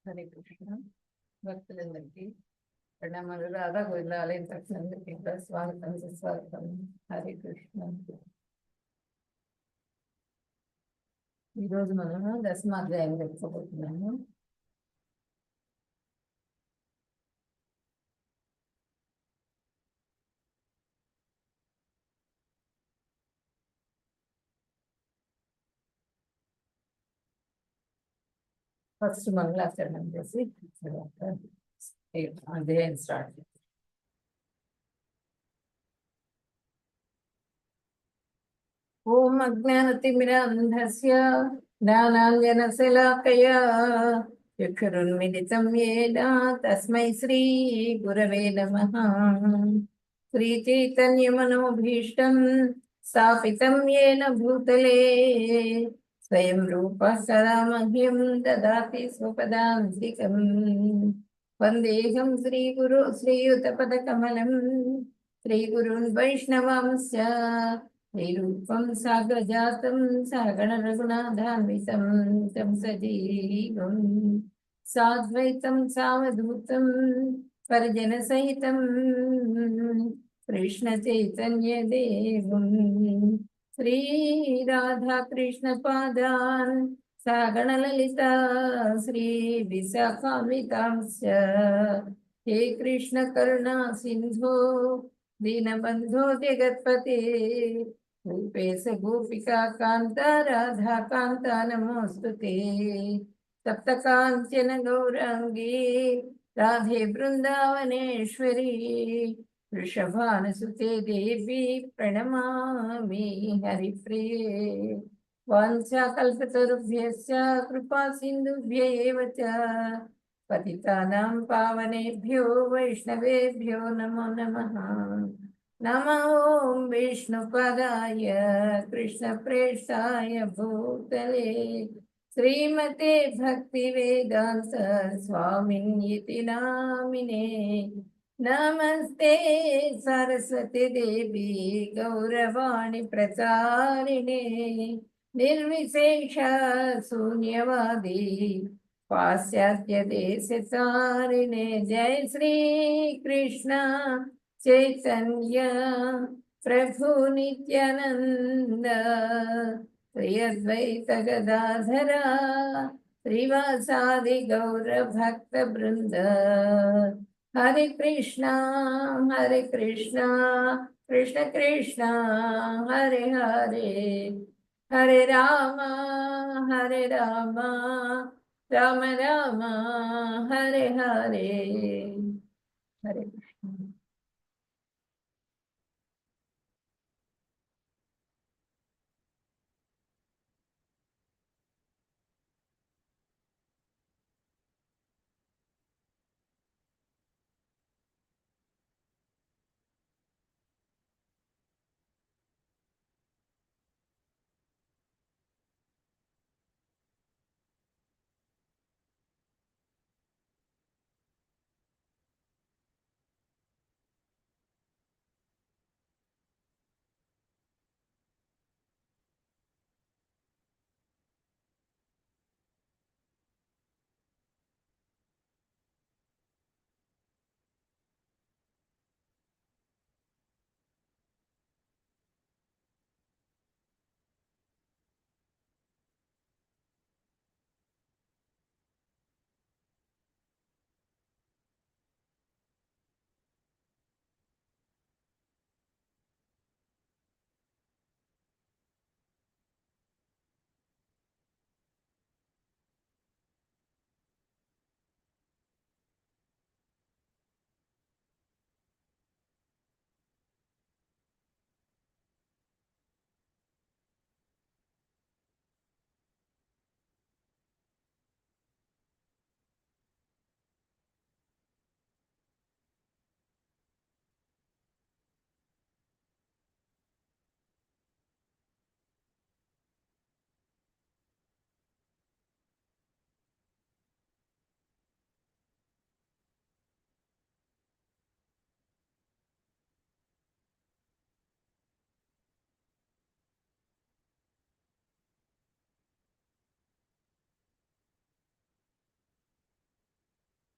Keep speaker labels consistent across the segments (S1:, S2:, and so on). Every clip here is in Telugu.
S1: హరే కృష్ణ. భక్తులందరికీ ప్రణామాలు. రాధా గోవింద ఆలయం భక్తులందరికీ కూడా స్వాగతం సుస్వాగతం. హరే కృష్ణ. ఈరోజు మనము దశమాధ్యాయం తెలుసుకోబోతున్నాము. ఫస్ట్ మంగళాచరణం చేసి తర్వాత అధ్యాయం స్టార్ట్ చేస్తాం. ఓం అజ్ఞానతిమిరాంధస్య జ్ఞానాంజనశలాకయా చక్షురున్మిలితం येन తస్మై శ్రీ గురవే నమః. శ్రీచైతన్యమనోభీష్టం స్థాపితం येन భూతలే స్వయం రూపः సదా మహ్యం దదాతి స్వపదాంతికం. వందేహం శ్రీగురు శ్రీయుతపదకమలం శ్రీగురున్ వైష్ణవాంశ్చ శ్రీరూపం సాగ్రజాతం సగణ రఘునాథాన్వితం తం సజీవం సాద్వైతం సావధూతం పరిజన సహితం కృష్ణ చైతన్య దేవం శ్రీ రాధా కృష్ణ పాదాన్ సగణ లలిత శ్రీ విశాఖాన్వితాంశ్చ హే కృష్ణ కరుణా సింధో दीनबंधो जगत्पते रूपेश गोपिका कांता राधा कांता नमोस्तुते सप्त कांचन गौरांगी राधे वृंदावनेश्वरी वृषभानुसुते देवी प्रणमामि हरिप्रिये वाञ्छाकल्पतरुभ्यश्च कृपा सिन्धुभ्य एव च पतितानां पावनेभ्यो वैष्णवेभ्यो नमो नमः. नमो ॐ विष्णुपदाय कृष्णप्रेष्ठाय भूतले श्रीमते भक्तिवेदान्त स्वामिन्यति नामिने. नमस्ते सरस्वती देवी गौरवाणी प्रचारिणे निर्विशेष शून्यवादी पाश्चात्य देश तारिणे. जय श्री कृष्ण चैतन्य प्रभु नित्यानंद श्री अद्वैत गदाधरा श्रीवासादि गौर भक्त वृंद. हरे कृष्णा कृष्ण कृष्ण हरे हरे हरे राम राम राम हरे हरे. हरे कृष्ण.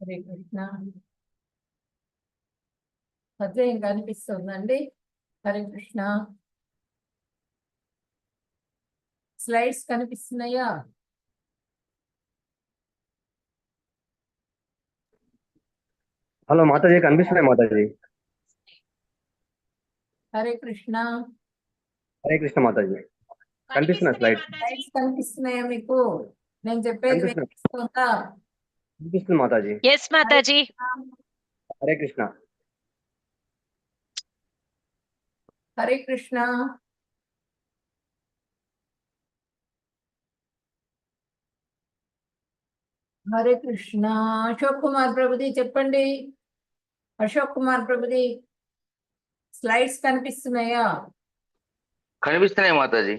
S1: హరే కృష్ణ. అధ్యాయం కనిపిస్తుందండి? హరే కృష్ణ. స్లైడ్స్ కనిపిస్తున్నాయా?
S2: హలో మాతాజీ, కనిపిస్తున్నాయి మాతాజీ.
S1: హరే కృష్ణ.
S2: హరే కృష్ణ మాతాజీ. కనిపిస్తున్నాయి స్లైడ్స్.
S1: స్లైడ్స్ కనిపిస్తున్నాయా మీకు? నేను చెప్పేది
S2: కనిపిస్తున్నాయి.
S1: వినిపిస్తుందా?
S2: కనిపిస్తుంది మాతాజీ.
S3: ఎస్ మాతాజీ.
S2: హరే కృష్ణ.
S1: హరే కృష్ణ. హరే కృష్ణ. అశోక్ కుమార్ ప్రభుజీ చెప్పండి. అశోక్ కుమార్ ప్రభుజీ, స్లైడ్స్ కనిపిస్తున్నాయా?
S4: కనిపిస్తున్నాయి మాతాజీ.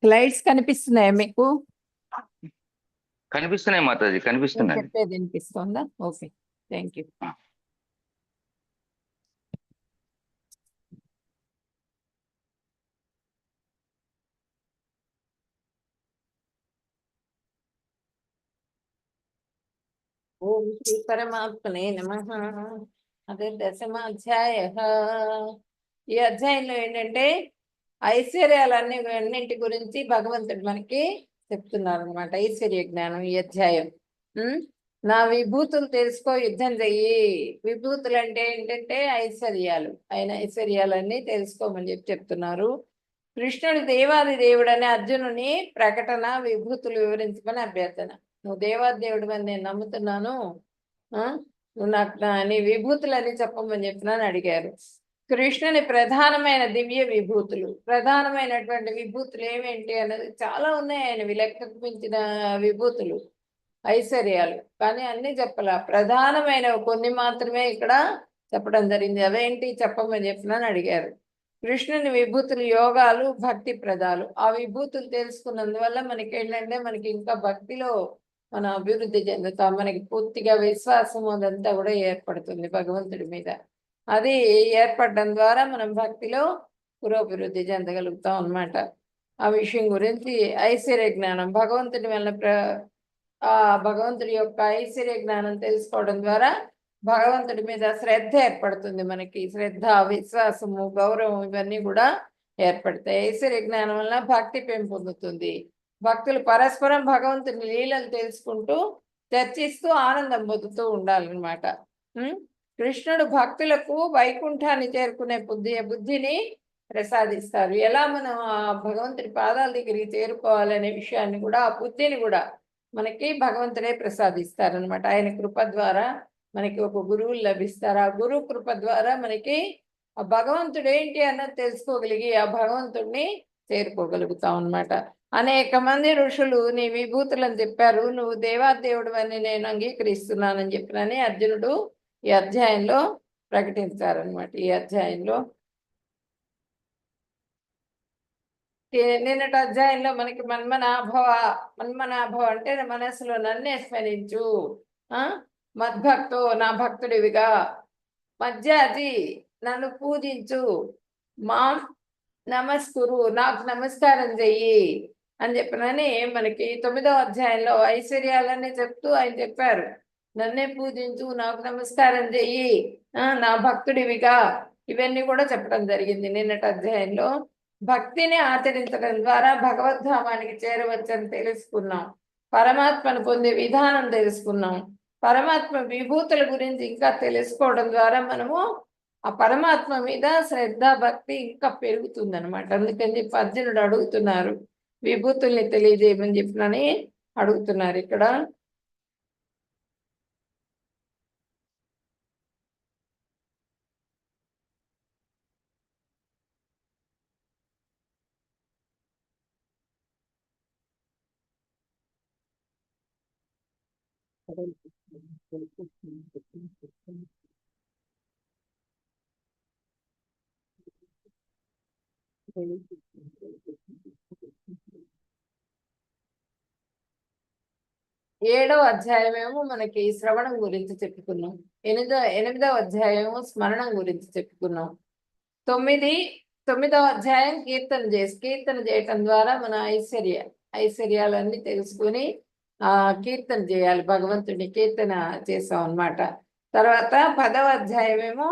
S1: స్లైడ్స్ కనిపిస్తున్నాయా మీకు?
S4: కనిపిస్తున్నాయి మాతాజీ, కనిపిస్తున్నాయి.
S1: చెప్పేది వినిపిస్తుందా? Okay, thank you. ఓం శ్రీ పరమాత్మనే నమః. అదే దశమాధ్యాయః. ఈ అధ్యాయంలో ఏంటంటే అన్నింటి గురించి భగవంతుడు మనకి చెప్తున్నారు అనమాట. ఐశ్వర్య జ్ఞానం ఈ అధ్యాయం. నా విభూతులు తెలుసుకో, యుద్ధం చెయ్యి. విభూతులు అంటే ఏంటంటే ఐశ్వర్యాలు. ఆయన ఐశ్వర్యాలన్నీ తెలుసుకోమని చెప్తున్నారు. కృష్ణుడు దేవాది దేవుడని అర్జునుని ప్రకటన, విభూతులు వివరించమని అభ్యర్థన. నువ్వు దేవాది దేవుడు అని నేను నమ్ముతున్నాను, నువ్వు నాకు నీ విభూతులని చెప్పమని చెప్పినాను అడిగారు. కృష్ణుని ప్రధానమైన దివ్య విభూతులు, ప్రధానమైనటువంటి విభూతులు ఏమేంటి అన్నది చాలా ఉన్నాయి. ఆయన లెక్కకు మించిన విభూతులు, ఐశ్వర్యాలు, కానీ అన్ని చెప్పాల. ప్రధానమైన కొన్ని మాత్రమే ఇక్కడ చెప్పడం జరిగింది. అవేంటి చెప్పమని చెప్పినాను అడిగారు. కృష్ణుని విభూతులు యోగాలు, భక్తి ప్రదాలు. ఆ విభూతులు తెలుసుకున్నందువల్ల మనకి ఏంటంటే మనకి ఇంకా భక్తిలో మనం అభివృద్ధి చెందుతాం. మనకి పూర్తిగా విశ్వాసం అదంతా కూడా ఏర్పడుతుంది భగవంతుడి మీద. అది ఏర్పడడం ద్వారా మనం భక్తిలో పురోభివృద్ధి చెందగలుగుతాం అన్నమాట. ఆ విషయం గురించి ఐశ్వర్య జ్ఞానం, భగవంతుడి వల్ల ఆ భగవంతుడి యొక్క ఐశ్వర్య జ్ఞానం తెలుసుకోవడం ద్వారా భగవంతుడి మీద శ్రద్ధ ఏర్పడుతుంది. మనకి శ్రద్ధ, విశ్వాసము, గౌరవం ఇవన్నీ కూడా ఏర్పడతాయి. ఐశ్వర్య జ్ఞానం వల్ల భక్తి పెంపొందుతుంది. భక్తులు పరస్పరం భగవంతుని లీలలు తెలుసుకుంటూ చర్చిస్తూ ఆనందం పొందుతూ ఉండాలన్నమాట. కృష్ణుడు భక్తులకు వైకుంఠాన్ని చేరుకునే బుద్ధిని ప్రసాదిస్తారు. ఎలా మనం ఆ భగవంతుడి పాదాల దగ్గరికి చేరుకోవాలనే విషయాన్ని కూడా, ఆ బుద్ధిని కూడా మనకి భగవంతుడే ప్రసాదిస్తారనమాట. ఆయన కృప ద్వారా మనకి ఒక గురువులు లభిస్తారు. ఆ గురువు కృప ద్వారా మనకి ఆ భగవంతుడు ఏంటి అన్నది తెలుసుకోగలిగి ఆ భగవంతుడిని చేరుకోగలుగుతాం అనమాట. అనేక మంది ఋషులు నీ విభూతులని చెప్పారు, నువ్వు దేవాదేవుడు అని నేను అంగీకరిస్తున్నానని చెప్పినని అర్జునుడు ఈ అధ్యాయంలో ప్రకటించారనమాట. ఈ అధ్యాయంలో నిన్నటి అధ్యాయంలో మనకి మన్మనాభవ అంటే మనసులో నన్నే స్మరించు, మద్భక్తో నా భక్తుడివిగా, మధ్యాది నన్ను పూజించు, మా నమస్కురు నాకు నమస్కారం చెయ్యి అని చెప్పినని మనకి 9వ అధ్యాయంలో ఐశ్వర్యాలన్నీ చెప్తూ ఆయన చెప్పారు. నన్నే పూజించు, నాకు నమస్కారం చెయ్యి, నా భక్తుడివిగా, ఇవన్నీ కూడా చెప్పడం జరిగింది నిన్నటి అధ్యాయంలో. భక్తిని ఆచరించడం ద్వారా భగవద్ధామానికి చేరవచ్చని తెలుసుకున్నాం. పరమాత్మను పొందే విధానం తెలుసుకున్నాం. పరమాత్మ విభూతుల గురించి ఇంకా తెలుసుకోవడం ద్వారా మనము ఆ పరమాత్మ మీద శ్రద్ధ, భక్తి ఇంకా పెరుగుతుంది అనమాట. అందుకని చెప్పి అర్జునుడు అడుగుతున్నారు, విభూతుల్ని తెలియజేయమని చెప్పినని అడుగుతున్నారు ఇక్కడ. ఏడవ అధ్యాయమేమో మనకి శ్రవణం గురించి చెప్పుకున్నాం. ఎనిమిదవ అధ్యాయము స్మరణం గురించి చెప్పుకున్నాం. 9, 9వ అధ్యాయం కీర్తన చేయటం ద్వారా మన ఐశ్వర్యాలన్నీ తెలుసుకుని కీర్తన చేయాలి, భగవంతుని కీర్తన చేస్తాం అన్నమాట. తర్వాత 10వ అధ్యాయం ఏమో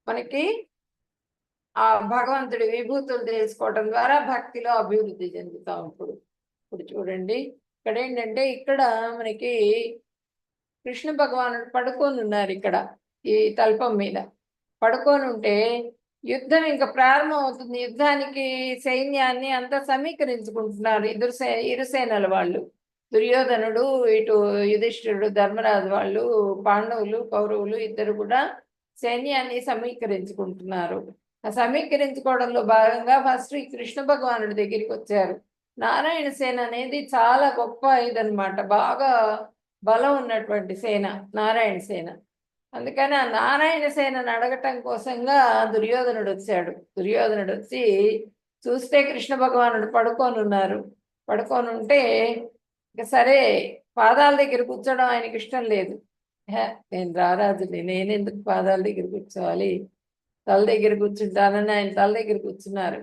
S1: మనకి ఆ భగవంతుడి విభూతులు తెలుసుకోవటం ద్వారా భక్తిలో అభివృద్ధి చెందుతాం. ఇప్పుడు చూడండి, ఇక్కడ ఏంటంటే ఇక్కడ మనకి కృష్ణ భగవానుడు పడుకొని ఉన్నారు. ఇక్కడ ఈ తల్పం మీద పడుకొని ఉంటే యుద్ధం ఇంకా ప్రారంభం అవుతుంది. యుద్ధానికి సైన్యాన్ని అంతా సమీకరించుకుంటున్నారు ఇరు సేనల వాళ్ళు. దుర్యోధనుడు, ఇటు యుధిష్ఠిరుడు, ధర్మరాజు వాళ్ళు, పాండవులు, కౌరవులు ఇద్దరు కూడా సైన్యాన్ని సమీకరించుకుంటున్నారు. ఆ సమీకరించుకోవడంలో భాగంగా ఫస్ట్ ఈ కృష్ణ భగవానుడి దగ్గరికి వచ్చారు. నారాయణ సేన అనేది చాలా గొప్ప ఇదనమాట, బాగా బలం ఉన్నటువంటి సేన నారాయణ సేన. అందుకని ఆ నారాయణ సేనను అడగటం కోసంగా దుర్యోధనుడు వచ్చాడు. దుర్యోధనుడు వచ్చి చూస్తే కృష్ణ భగవానుడు పడుకొని ఉన్నారు. పడుకొని ఉంటే ఇక సరే, పాదాల దగ్గర కూర్చోవడం ఆయనకి ఇష్టం లేదు. నేను రారాజుని, నేనెందుకు పాదాల దగ్గర కూర్చోవాలి, తల దగ్గర కూర్చుంటానని ఆయన తల దగ్గర కూర్చున్నారు.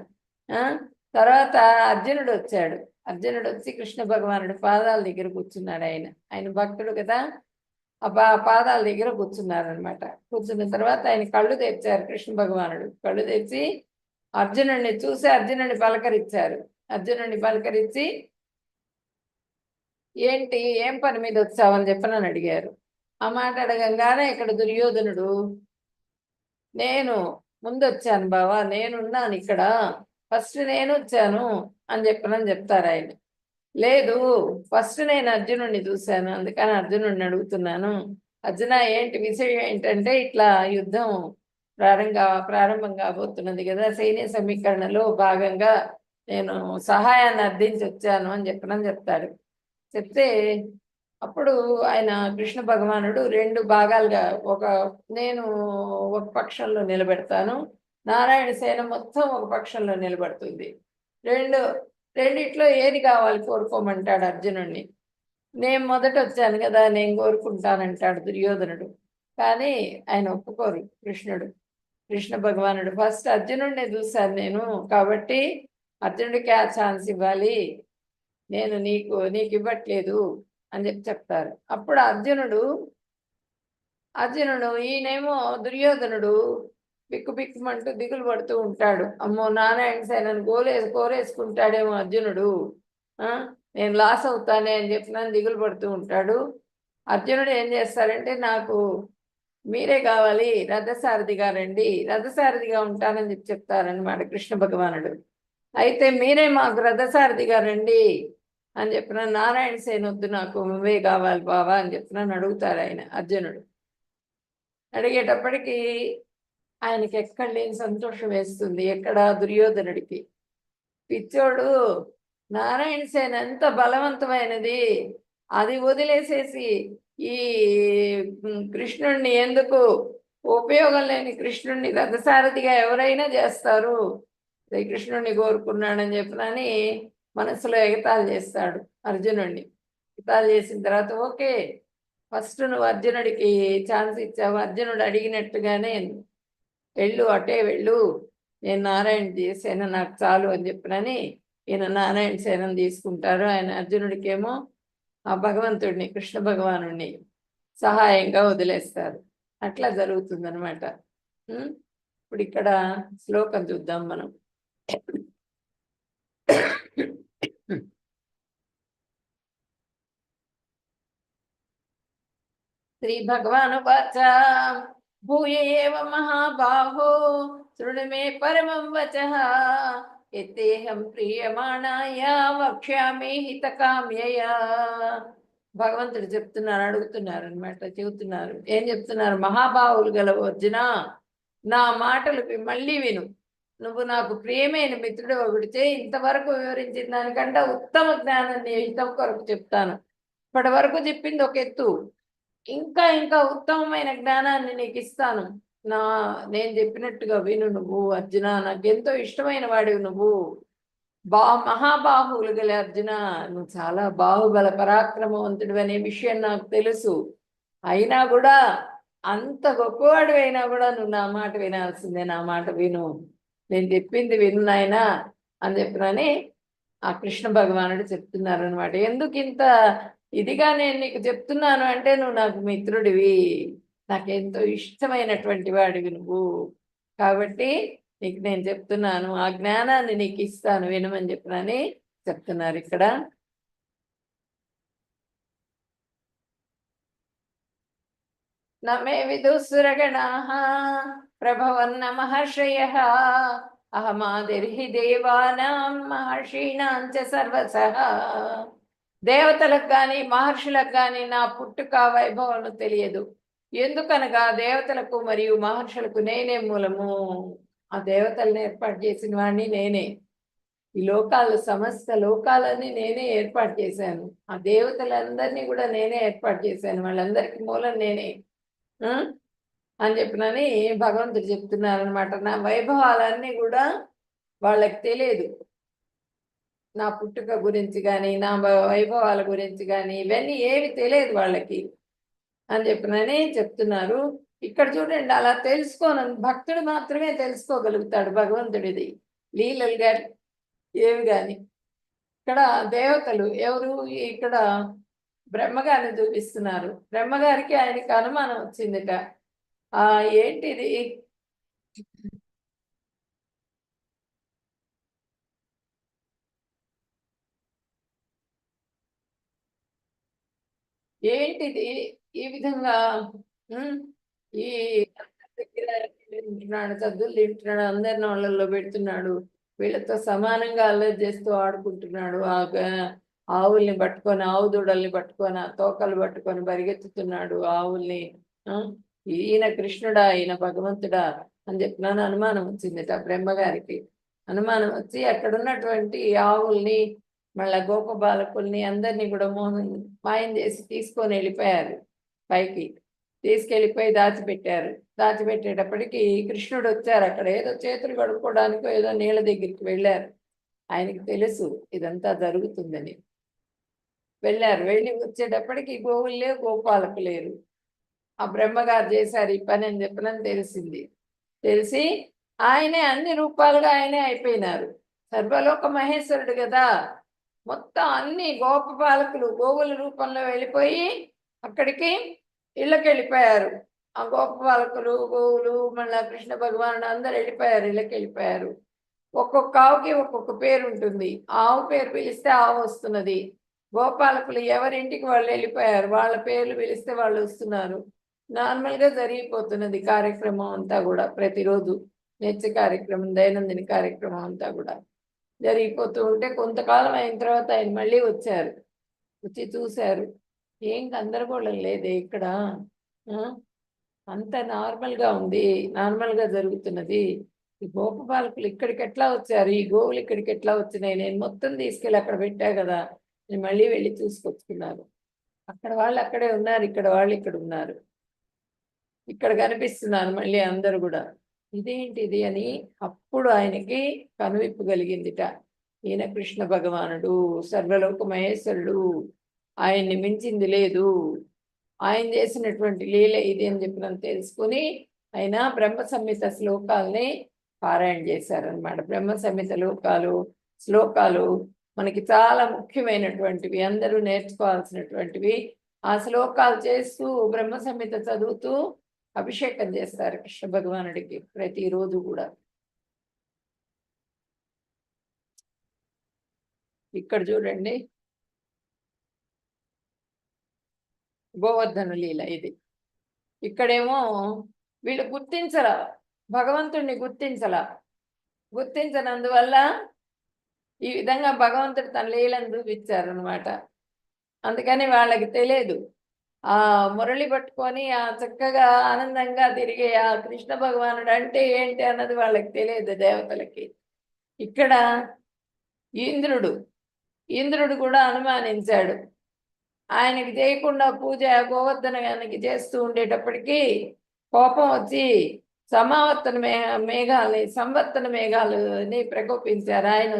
S1: తర్వాత అర్జునుడు వచ్చాడు. అర్జునుడు వచ్చి కృష్ణ భగవానుడు పాదాల దగ్గర కూర్చున్నాడు. ఆయన భక్తుడు కదా, ఆ పాదాల దగ్గర కూర్చున్నారనమాట. కూర్చున్న తర్వాత ఆయన కళ్ళు తెరిచారు. కృష్ణ భగవానుడు కళ్ళు తెరిచి అర్జునుడిని చూసి అర్జునుడిని పలకరించి ఏంటి, ఏం పని మీద వచ్చావని చెప్పనని అడిగారు. ఆ మాట అడగంగానే ఇక్కడ దుర్యోధనుడు, నేను ముందు వచ్చాను బావా, నేనున్నాను ఇక్కడ, ఫస్ట్ నేను వచ్చాను అని చెప్తారు ఆయన. లేదు, ఫస్ట్ నేను అర్జునుడిని చూశాను, అందుకని అర్జునుడిని అడుగుతున్నాను. అర్జున, ఏంటి విషయం ఏంటంటే ఇట్లా యుద్ధం ప్రారంభం కాబోతున్నది కదా, సైన్య సమీకరణలో భాగంగా నేను సహాయాన్ని అర్థించి వచ్చాను అని చెప్తాడు. చెప్తే అప్పుడు ఆయన కృష్ణ భగవానుడు 2 భాగాలుగా, నేను ఒక పక్షంలో నిలబెడతాను, నారాయణ సేన మొత్తం ఒక పక్షంలో నిలబడుతుంది, రెండిట్లో ఏది కావాలి కోరుకోమంటాడు అర్జునుడిని. నేను మొదట వచ్చాను కదా, నేను కోరుకుంటానంటాడు దుర్యోధనుడు. కానీ ఆయన ఒప్పుకోరు కృష్ణ భగవానుడు. ఫస్ట్ అర్జునుడిని చూశాను నేను, కాబట్టి అర్జునుడికి ఆ ఛాన్స్ ఇవ్వాలి, నేను నీకు ఇవ్వట్లేదు అని చెప్తారు. అప్పుడు అర్జునుడు ఈయనేమో దుర్యోధనుడు బిక్కుమంటూ దిగులు పడుతూ ఉంటాడు. అమ్మో, నారాయణ సేనను కోరేసుకుంటాడేమో అర్జునుడు, నేను లాస్ అవుతానే అని చెప్పినాను దిగులు పడుతూ ఉంటాడు. అర్జునుడు ఏం చేస్తారంటే, నాకు మీరే కావాలి, రథసారథిగా రండి, రథసారథిగా ఉంటానని చెప్తారనమాట కృష్ణ భగవానుడు. అయితే మీరే మాకు రథసారథిగా రండి అని చెప్పిన, నారాయణ సేన వద్దు, నాకు నువ్వే కావాలి బావా అని చెప్పినాను అడుగుతారు ఆయన అర్జునుడు. అడిగేటప్పటికి ఆయనకి ఎక్కడ లేని సంతోషం వేస్తుంది. ఎక్కడ దుర్యోధనుడికి, పిచ్చోడు, నారాయణ సేన ఎంత బలవంతమైనది, అది వదిలేసేసి ఈ కృష్ణుణ్ణి ఎందుకు, ఉపయోగం లేని కృష్ణుణ్ణి రథసారథిగా ఎవరైనా చేస్తారు, శ్రీకృష్ణుణ్ణి కోరుకున్నాడని చెప్పినని మనసులో ఎగతాళి చేస్తాడు అర్జునుడిని. ఎగతాళి చేసిన తర్వాత, ఓకే ఫస్ట్ నువ్వు అర్జునుడికి ఛాన్స్ ఇచ్చావు, అర్జునుడు అడిగినట్టుగానే అటే వెళ్ళు, నేను నారాయణ సేన నాకు చాలు అని చెప్పినని ఈయన నారాయణ సేనను తీసుకుంటారు. ఆయన అర్జునుడికేమో ఆ భగవంతుడిని, కృష్ణ భగవానుడిని సహాయంగా వదిలేస్తారు. అట్లా జరుగుతుందనమాట. ఇప్పుడు ఇక్కడ శ్లోకం చూద్దాం మనం. శ్రీ భగవానువాచ, భూయ ఏవ మహాబాహో శృణు మే పరమం వచః, యతేహం ప్రీయమాణాయ వక్ష్యామి హితకామ్యయా. భగవంతుడు అడుగుతున్నారు అనమాట, చెబుతున్నారు. ఏం చెప్తున్నారు? మహాబాహులు గల అర్జున, నా మాటలు మళ్ళీ విను. నువ్వు నాకు ప్రియమైన మిత్రుడు ఒకటిచే ఇంతవరకు వివరించిన దానికంటే ఉత్తమ జ్ఞానాన్ని హితం కొరకు చెప్తాను. ఇప్పటి వరకు చెప్పింది ఒక ఎత్తు, ఇంకా ఉత్తమమైన జ్ఞానాన్ని నీకు ఇస్తాను. నేను చెప్పినట్టుగా విను నువ్వు అర్జున, నాకెంతో ఇష్టమైన వాడివి నువ్వు. మహాబాహువులు గల అర్జున, నువ్వు చాలా బాహుబల పరాక్రమవంతుడు అనే విషయం నాకు తెలుసు. అయినా కూడా, అంత గొప్పవాడు అయినా కూడా నువ్వు నా మాట వినాల్సిందే, నా మాట విను నేను చెప్పింది విను నాయనా అని చెప్పినని ఆ కృష్ణ భగవానుడు చెప్తున్నారు అనమాట. ఎందుకు ఇంత ఇదిగా నేను నీకు చెప్తున్నాను అంటే, నువ్వు నాకు మిత్రుడివి, నాకెంతో ఇష్టమైనటువంటి వాడివి నువ్వు, కాబట్టి నీకు నేను చెప్తున్నాను, ఆ జ్ఞానాన్ని నీకు ఇస్తాను వినమని చెప్పినని చెప్తున్నారు ఇక్కడ. నమే విదుసురగణాః ప్రభవన్న మహర్షయః అహమాదిర్హి దేవానాం మహర్షీణాం చ సర్వసః. దేవతలకు కానీ మహర్షులకు కానీ నా పుట్టుక వైభవం తెలియదు. ఎందుకనగా దేవతలకు మరియు మహర్షులకు నేనే మూలము. ఆ దేవతలను ఏర్పాటు చేసిన వాడిని నేనే. ఈ లోకాలు సమస్త లోకాలన్నీ నేనే ఏర్పాటు చేశాను. ఆ దేవతలందరినీ కూడా నేనే ఏర్పాటు చేశాను. వాళ్ళందరికీ మూలం నేనే అని చెప్పినని భగవంతుడు చెప్తున్నారు అనమాట. నా వైభవాలన్నీ కూడా వాళ్ళకి తెలియదు. నా పుట్టుక గురించి కానీ నా వైభవాల గురించి కానీ ఇవన్నీ ఏవి తెలియదు వాళ్ళకి అని చెప్పినని చెప్తున్నారు. ఇక్కడ చూడండి, అలా తెలుసుకోను భక్తుడు మాత్రమే తెలుసుకోగలుగుతాడు భగవంతుడిది లీలలు గాని ఏవి గాని. ఇక్కడ దేవతలు ఎవరు, ఇక్కడ బ్రహ్మగారిని చూపిస్తున్నారు. బ్రహ్మగారికి ఆయనకి అనుమానం వచ్చిందిట. ఏంటిది, ఏంటిది ఈ విధంగా ఈ దగ్గర తింటున్నాడు, సద్దులు తింటున్నాడు, అందరిని వాళ్ళల్లో పెడుతున్నాడు, వీళ్ళతో సమానంగా అల్లరి చేస్తూ ఆడుకుంటున్నాడు. ఆవుల్ని పట్టుకొని, ఆవు దూడల్ని పట్టుకొని, ఆ తోకలు పట్టుకొని పరిగెత్తుతున్నాడు ఆవుల్ని. ఈయన కృష్ణుడా, ఈయన భగవంతుడా అని చెప్పినాను అనుమానం వచ్చిందిట బ్రహ్మగారికి. అనుమానం వచ్చి అక్కడ ఉన్నటువంటి ఆవుల్ని మళ్ళా గోప బాలకుల్ని అందరినీ కూడా మాయం చేసి తీసుకొని వెళ్ళిపోయారు. పైకి తీసుకెళ్ళిపోయి దాచిపెట్టారు. దాచిపెట్టేటప్పటికి కృష్ణుడు వచ్చారు. అక్కడ ఏదో చేతులు కడుక్కోవడానికో ఏదో నీళ్ళ దగ్గరికి వెళ్ళారు. ఆయనకి తెలుసు ఇదంతా జరుగుతుందని. వెళ్ళారు. వెళ్ళి వచ్చేటప్పటికి గోవులు లేవు, గోపాలకు లేరు. ఆ బ్రహ్మగారు చేశారు ఈ పని అని చెప్పనని తెలిసింది. తెలిసి ఆయనే అన్ని రూపాలుగా ఆయనే అయిపోయినారు. సర్వలోక మహేశ్వరుడు కదా. మొత్తం అన్ని గోపపాలకులు గోవుల రూపంలో వెళ్ళిపోయి అక్కడికి ఇళ్ళకి వెళ్ళిపోయారు. ఆ గోపపాలకులు గోవులు మళ్ళా కృష్ణ భగవానుడు అందరు వెళ్ళిపోయారు, ఇళ్ళకి వెళ్ళిపోయారు. ఒక్కొక్క ఆవుకి ఒక్కొక్క పేరు ఉంటుంది. ఆవు పేరు పిలిస్తే ఆవు వస్తున్నది. గోపాలకులు ఎవరింటికి వాళ్ళు వెళ్ళిపోయారు, వాళ్ళ పేర్లు పిలిస్తే వాళ్ళు వస్తున్నారు. నార్మల్గా జరిగిపోతున్నది కార్యక్రమం అంతా కూడా. ప్రతిరోజు నిత్య కార్యక్రమం, దైనందిన కార్యక్రమం అంతా కూడా జరిగిపోతూ ఉంటే కొంతకాలం అయిన తర్వాత ఆయన మళ్ళీ వచ్చారు. వచ్చి చూశారు, ఏం గందరగోళం లేదే ఇక్కడ, అంత నార్మల్గా ఉంది, నార్మల్గా జరుగుతున్నది. ఈ గోపబాలకులు ఇక్కడికి ఎట్లా వచ్చారు, ఈ గోవులు ఇక్కడికి ఎట్లా వచ్చినాయి, నేను మొత్తం తీసుకెళ్ళి అక్కడ పెట్టా కదా. నేను మళ్ళీ వెళ్ళి చూసుకొచ్చుకున్నారు. అక్కడ వాళ్ళు అక్కడే ఉన్నారు, ఇక్కడ వాళ్ళు ఇక్కడ ఉన్నారు, ఇక్కడ కనిపిస్తున్నారు మళ్ళీ అందరు కూడా. ఇదేంటిది అని అప్పుడు ఆయనకి కనువిప్పు కలిగిందిట. ఈయన కృష్ణ భగవానుడు, సర్వలోక మహేశ్వరుడు, ఆయన్ని మించింది లేదు, ఆయన చేసినటువంటి లీల ఇది అని చెప్పినంత తెలుసుకుని ఆయన బ్రహ్మ సంహిత శ్లోకాలని పారాయణ చేశారనమాట. బ్రహ్మ సంహిత శ్లోకాలు మనకి చాలా ముఖ్యమైనటువంటివి, అందరూ నేర్చుకోవాల్సినటువంటివి. ఆ శ్లోకాలు చేస్తూ బ్రహ్మ సంహిత చదువుతూ అభిషేకం చేస్తారు కృష్ణ భగవానుడికి ప్రతిరోజు కూడా. ఇక్కడ చూడండి, గోవర్ధన లీల ఇది. ఇక్కడేమో వీళ్ళు గుర్తించరా, భగవంతుడిని గుర్తించనందువల్ల ఈ విధంగా భగవంతుడు తన లీలను చూపించారనమాట. అందుకని వాళ్ళకి తెలియదు. ఆ మురళి పట్టుకొని ఆ చక్కగా ఆనందంగా తిరిగే ఆ కృష్ణ భగవానుడు అంటే ఏంటి అన్నది వాళ్ళకి తెలియదు దేవతలకి. ఇక్కడ ఇంద్రుడు కూడా అనుమానించాడు. ఆయనకి చేయకుండా పూజ గోవర్ధనానికి చేస్తూ ఉండేటప్పటికీ కోపం వచ్చి సంవర్తన మేఘాలని ప్రకోపించారు. ఆయన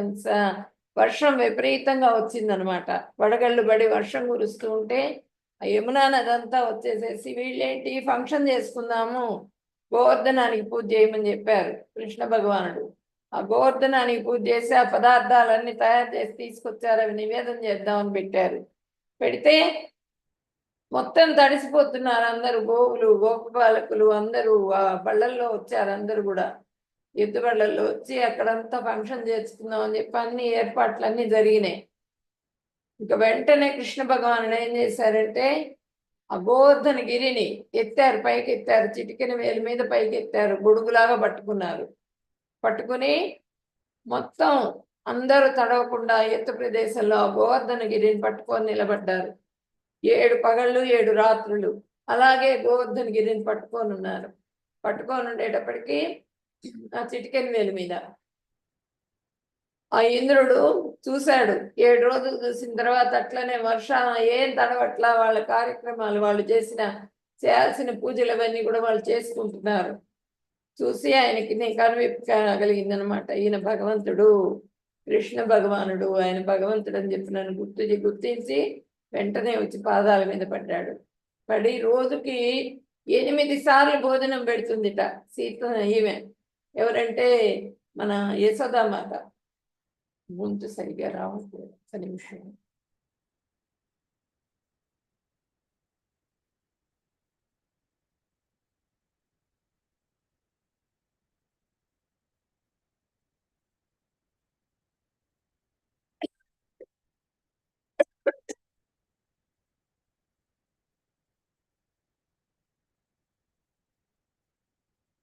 S1: వర్షం విపరీతంగా వచ్చిందనమాట. వడగళ్ళు పడి వర్షం కురుస్తూ ఉంటే ఆ యమునా నది అంతా వచ్చేసేసి వీళ్ళేంటి ఫంక్షన్ చేసుకుందాము, గోవర్ధనానికి పూజ చేయమని చెప్పారు కృష్ణ భగవానుడు. ఆ గోవర్ధనానికి పూజ చేసి ఆ పదార్థాలన్నీ తయారు చేసి తీసుకొచ్చారు. అవి నివేదన చేద్దామని పెట్టారు. పెడితే మొత్తం తడిసిపోతున్నారు అందరూ. గోవులు, గోపబాలకులు అందరూ ఆ బళ్ళల్లో వచ్చారు. అందరూ కూడా ఎద్దు బళ్ళల్లో వచ్చి అక్కడంతా ఫంక్షన్ చేసుకుందాం అని చెప్పి అన్ని ఏర్పాట్లన్నీ జరిగినాయి. ఇక వెంటనే కృష్ణ భగవానుడు ఏం చేశారంటే ఆ గోవర్ధన గిరిని ఎత్తారు, పైకి ఎత్తారు. చిటికెన వేలు మీద పైకి ఎత్తారు, గొడుగులాగా పట్టుకున్నారు. పట్టుకుని మొత్తం అందరూ తడవకుండా ఎత్తు ప్రదేశంలో ఆ గోవర్ధన గిరిని పట్టుకొని నిలబడ్డారు. 7 పగళ్ళు 7 రాత్రులు అలాగే గోవర్ధన గిరిని పట్టుకొని ఉన్నారు. పట్టుకొని ఉండేటప్పటికీ ఆ చిటికెన వేలు మీద ఆ ఇంద్రుడు చూశాడు. 7 రోజులు చూసిన తర్వాత అట్లనే ఏం తడవట్లా. వాళ్ళ కార్యక్రమాలు వాళ్ళు చేయాల్సిన పూజలు అవన్నీ కూడా వాళ్ళు చేసుకుంటున్నారు. చూసి ఆయనకి నేను కనువిప్పు కలిగిందనమాట. ఈయన భగవంతుడు, కృష్ణ భగవానుడు, ఆయన భగవంతుడు అని చెప్పి నన్ను గుర్తించి వెంటనే వచ్చి పాదాల మీద పడ్డాడు. పడి రోజుకి 8 సార్లు భోజనం పెడుతుందిట సీత. ఈమె ఎవరంటే మన యశోదామాత. గొంతు సరిగా రావట్లేదు, ఒక నిమిషం.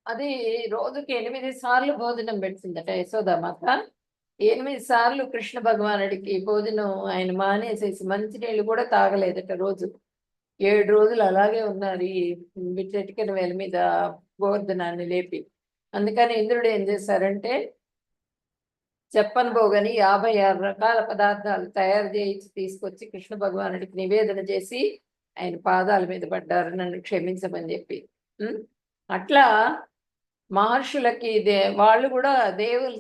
S1: అది రోజుకి 8 సార్లు భోజనం పెడుతుందట యశోదామాత. 8 సార్లు కృష్ణ భగవానుడికి భోజనం ఆయన మానేసేసి మంచినీళ్ళు కూడా తాగలేదట రోజు. 7 రోజులు అలాగే ఉన్నారు ఈ చిటికెన వేల మీద గోవర్ధనాన్ని లేపి. అందుకని ఇంద్రుడు ఏం చేశారంటే చెప్పను పోగని 56 రకాల పదార్థాలు తయారు చేయించి తీసుకొచ్చి కృష్ణ భగవానుడికి నివేదన చేసి ఆయన పాదాల మీద పడ్డారు, నన్ను క్షమించమని చెప్పి. అట్లా మహర్షులకి వాళ్ళు కూడా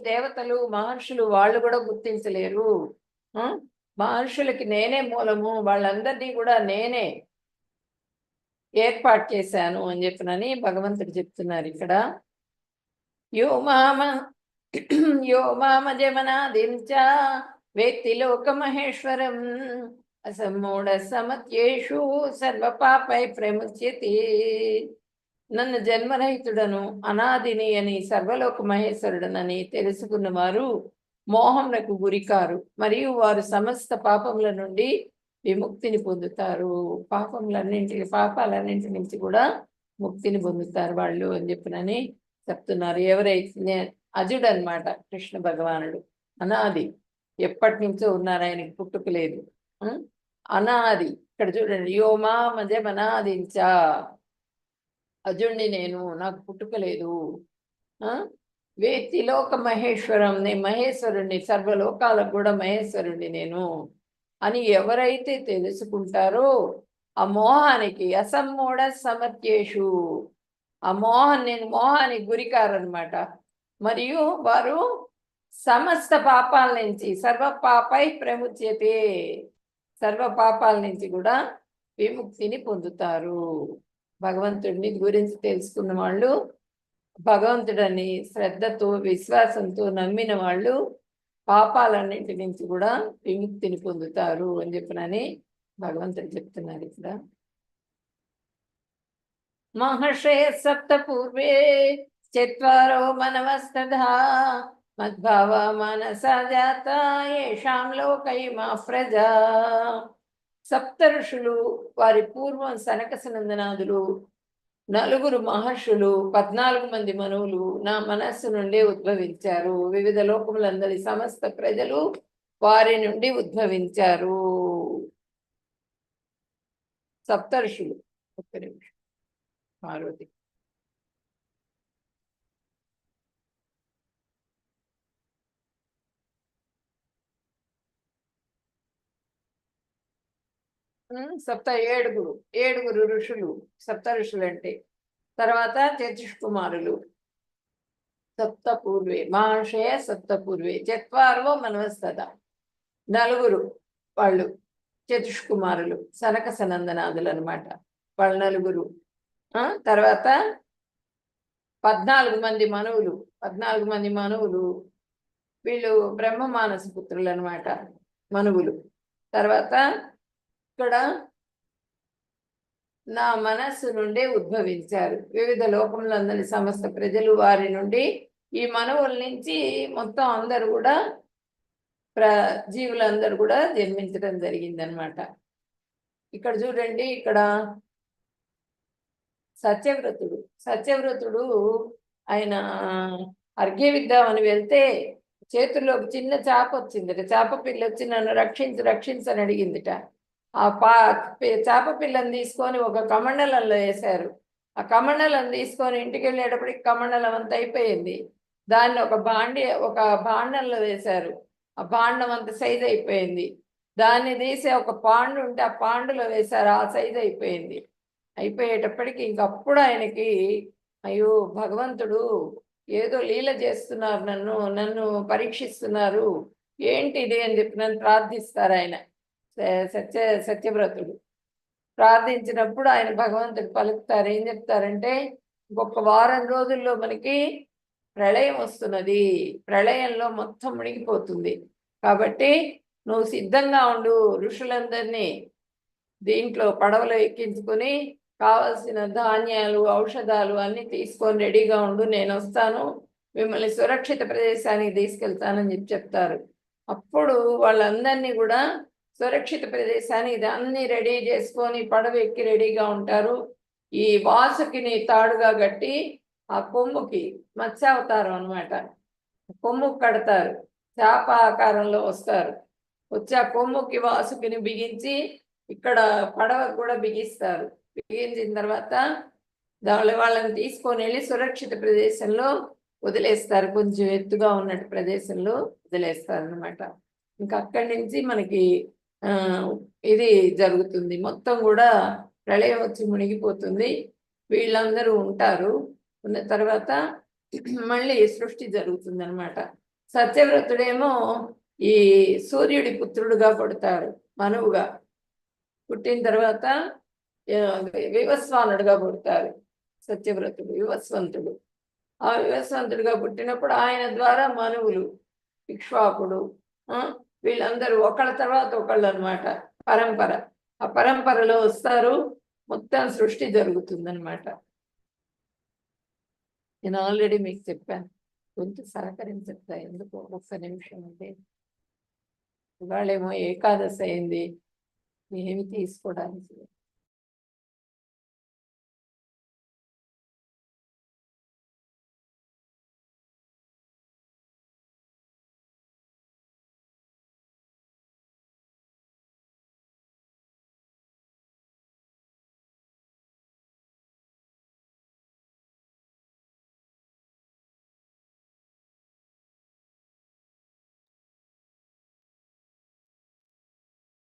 S1: దేవతలు మహర్షులు వాళ్ళు కూడా గుర్తించలేరు. మహర్షులకి నేనే మూలము, వాళ్ళందరినీ కూడా నేనే ఏర్పాటు చేశాను అని చెప్పినని భగవంతుడు చెప్తున్నారు ఇక్కడ. యో మామజమనాదిం చ వేత్తి లోకమహేశ్వరం అసమ్మూఢ సమత్యేషు సర్వపాపై ప్రముచ్యతి. నన్ను జన్మరహితుడను అనాదిని అని సర్వలోక మహేశ్వరుడనని తెలుసుకున్న వారు మోహంలకు గురికారు, మరియు వారు సమస్త పాపముల నుండి విముక్తిని పొందుతారు. పాపాలన్నింటి నుంచి కూడా ముక్తిని పొందుతారు వాళ్ళు అని చెప్పినని చెప్తున్నారు. ఎవరైతే అజుడు అనమాట కృష్ణ భగవానుడు, అనాది, ఎప్పటి నుంచో ఉన్నారు, ఆయనకి పుట్టుక లేదు. అనాది. ఇక్కడ చూడండి, యోమా మజమనాదించా, అజుణ్ణి నేను, నాకు పుట్టుక లేదు. వేత్తి లోక మహేశ్వరం, నేను మహేశ్వరుణ్ణి, సర్వలోకాలకు కూడా మహేశ్వరుణ్ణి నేను అని ఎవరైతే తెలుసుకుంటారో ఆ మోహానికి అసమ్మూఢ సమత్యేషు, ఆ మోహానికి గురికారనమాట. మరియు వారు సమస్త పాపాల నుంచి సర్వ పాపై ప్రముచ్యతే, సర్వ పాపాల నుంచి కూడా విముక్తిని పొందుతారు. భగవంతుడిని గురించి తెలుసుకున్న వాళ్ళు, భగవంతుడని శ్రద్ధతో విశ్వాసంతో నమ్మిన వాళ్ళు పాపాలన్నింటి నుంచి కూడా విముక్తిని పొందుతారు అని చెప్పినని భగవంతుడు చెప్తున్నారు ఇక్కడ. మహర్షయ సప్త పూర్వే చత్వారో మనవస్తథా మద్భావ మనసా జాత యేషాం లోకైమా ప్రజా. సప్త ఋషులు, వారి పూర్వం సనక సనందనాదులు, 4 మహర్షులు, 14 మంది మనువులు నా మనస్సు నుండి ఉద్భవించారు. వివిధ లోకములందరి సమస్త ప్రజలు వారి నుండి ఉద్భవించారు. సప్త ఋషులు. ఒక్క నిమిషం పార్వతి. ఏడుగురు ఋషులు సప్త ఋషులు అంటే. తర్వాత చతుష్కుమారులు సప్త పూర్వే, మహర్షయ సప్త పూర్వే చత్వారో మనవస్తద, 4 వాళ్ళు చతుష్కుమారులు, సనక సనందనాదులు అనమాట. వాళ్ళు 4. తర్వాత 14 మంది మనువులు, 14 మంది మనువులు వీళ్ళు బ్రహ్మ మానస పుత్రులు అనమాట, మనువులు. తర్వాత ఇక్కడ నా మనస్సు నుండే ఉద్భవించారు. వివిధ లోకములందరి సమస్త ప్రజలు వారి నుండి, ఈ మనువుల నుంచి మొత్తం అందరూ కూడా జీవులందరూ కూడా జన్మించడం జరిగిందనమాట. ఇక్కడ చూడండి, ఇక్కడ సత్యవ్రతుడు ఆయన అర్ఘ్యమిద్దామని వెళ్తే చేతుల్లో ఒక చిన్న చేప వచ్చిందట. చేప పిల్ల వచ్చి నన్ను రక్షించని అడిగిందిట. ఆ చేప పిల్లని తీసుకొని ఒక కమండలంలో వేశారు. ఆ కమండలం తీసుకొని ఇంటికి వెళ్ళేటప్పటికి కమండలం అంత అయిపోయింది. దాన్ని ఒక భాండంలో వేశారు. ఆ భాండం అంత సైజ్ అయిపోయింది. దాన్ని తీసి ఒక పాండు ఉంటే ఆ పాండులో వేశారు. ఆ సైజ్ అయిపోయింది. అయిపోయేటప్పటికి ఇంకప్పుడు ఆయనకి అయ్యో భగవంతుడు ఏదో లీల చేస్తున్నారు, నన్ను పరీక్షిస్తున్నారు, ఏంటిది అని చెప్పి నన్ను ప్రార్థిస్తారు ఆయన. సత్యవ్రతుడు ప్రార్థించినప్పుడు ఆయన భగవంతుడు పలుకుతారు. ఏం చెప్తారంటే, ఇంకొక వారం రోజుల్లో మనకి ప్రళయం వస్తున్నది, ప్రళయంలో మొత్తం మునిగిపోతుంది, కాబట్టి నువ్వు సిద్ధంగా ఉండు, ఋషులందరినీ దీంట్లో పడవలో ఎక్కించుకొని కావలసిన ధాన్యాలు ఔషధాలు అన్ని తీసుకొని రెడీగా ఉండు, నేను వస్తాను, మిమ్మల్ని సురక్షిత ప్రదేశానికి తీసుకెళ్తానని చెప్తారు. అప్పుడు వాళ్ళందరినీ కూడా సురక్షిత ప్రదేశానికి అన్ని రెడీ చేసుకొని పడవ ఎక్కి రెడీగా ఉంటారు. ఈ వాసుకిని తాడుగా కట్టి ఆ కొమ్ముకి మత్స్యావతారం అనమాట, కొమ్ముకు కడతారు. చేప ఆకారంలో వస్తారు. వచ్చి ఆ కొమ్ముకి వాసుకిని బిగించి ఇక్కడ పడవకు కూడా బిగిస్తారు. బిగించిన తర్వాత వాళ్ళని తీసుకొని వెళ్ళి సురక్షిత ప్రదేశంలో వదిలేస్తారు. కొంచెం ఎత్తుగా ఉన్నట్టు ప్రదేశంలో వదిలేస్తారు అనమాట. ఇంకా అక్కడి నుంచి మనకి ఇది జరుగుతుంది. మొత్తం కూడా ప్రళయం వచ్చి మునిగిపోతుంది. వీళ్ళందరూ ఉంటారు. ఉన్న తర్వాత మళ్ళీ సృష్టి జరుగుతుంది అనమాట. సత్యవ్రతుడేమో ఈ సూర్యుడి పుత్రుడుగా పుడతాడు, మనువుగా. పుట్టిన తర్వాత వివస్వానుడుగా పుడతారు. సత్యవ్రతుడు వివస్వంతుడు. ఆ వివస్వంతుడిగా పుట్టినప్పుడు ఆయన ద్వారా మనువులు, ఇక్ష్వాకుడు, వీళ్ళందరూ ఒకళ్ళ తర్వాత ఒకళ్ళు అనమాట, పరంపర. ఆ పరంపరలో వస్తారు. మొత్తం సృష్టి జరుగుతుందన్నమాట. నేను ఆల్రెడీ మీకు చెప్పాను, గొంతు సహకరించట్లా ఎందుకు, ఒక్క నిమిషం అంటే. ఇవాళేమో ఏకాదశి అయింది, ఏమి తీసుకోవడానికి.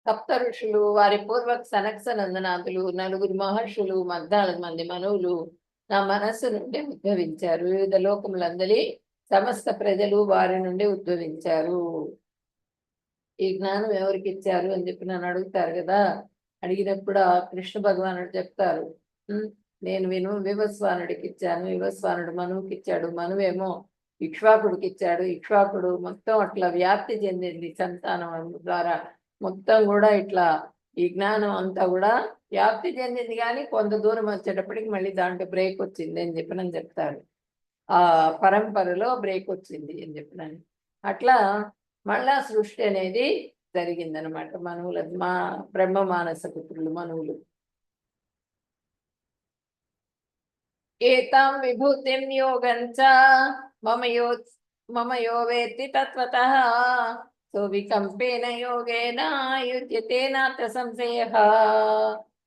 S1: సప్త ఋషులు, వారి పూర్వక సనత్సనందనాథులు, నలుగురు మహర్షులు, 14 మంది మనువులు నా మనస్సు నుండి ఉద్భవించారు. వివిధ లోకములందరి సమస్త ప్రజలు వారి నుండి ఉద్భవించారు. ఈ జ్ఞానం ఎవరికి ఇచ్చారు అని చెప్పి నన్ను అడుగుతారు కదా. అడిగినప్పుడు ఆ కృష్ణ భగవానుడు చెప్తారు, నేను వివస్వానుడికి ఇచ్చాను, వివస్వానుడు మనువుకి ఇచ్చాడు, మనువేమో ఇక్ష్వాకుడికి ఇచ్చాడు, ఇక్ష్వాకుడు మొత్తం అట్లా వ్యాప్తి చెందింది సంతానం ద్వారా. మొత్తం కూడా ఇట్లా ఈ జ్ఞానం అంతా కూడా వ్యాప్తి చెందింది. కానీ కొంత దూరం వచ్చేటప్పటికి మళ్ళీ దాంట్లో బ్రేక్ వచ్చింది అని చెప్పినని చెప్తారు. ఆ పరంపరలో బ్రేక్ వచ్చింది అని చెప్పినని. అట్లా మళ్ళా సృష్టి అనేది జరిగిందనమాట. మనువుల బ్రహ్మ మానస పుత్రులు మనువులు. ఏతాం విభూతిం యోగంచ మమ యో వేత్తి తత్వతః సో వికంపేన యోగేన యుజ్యతే నాత్ర సంశయః.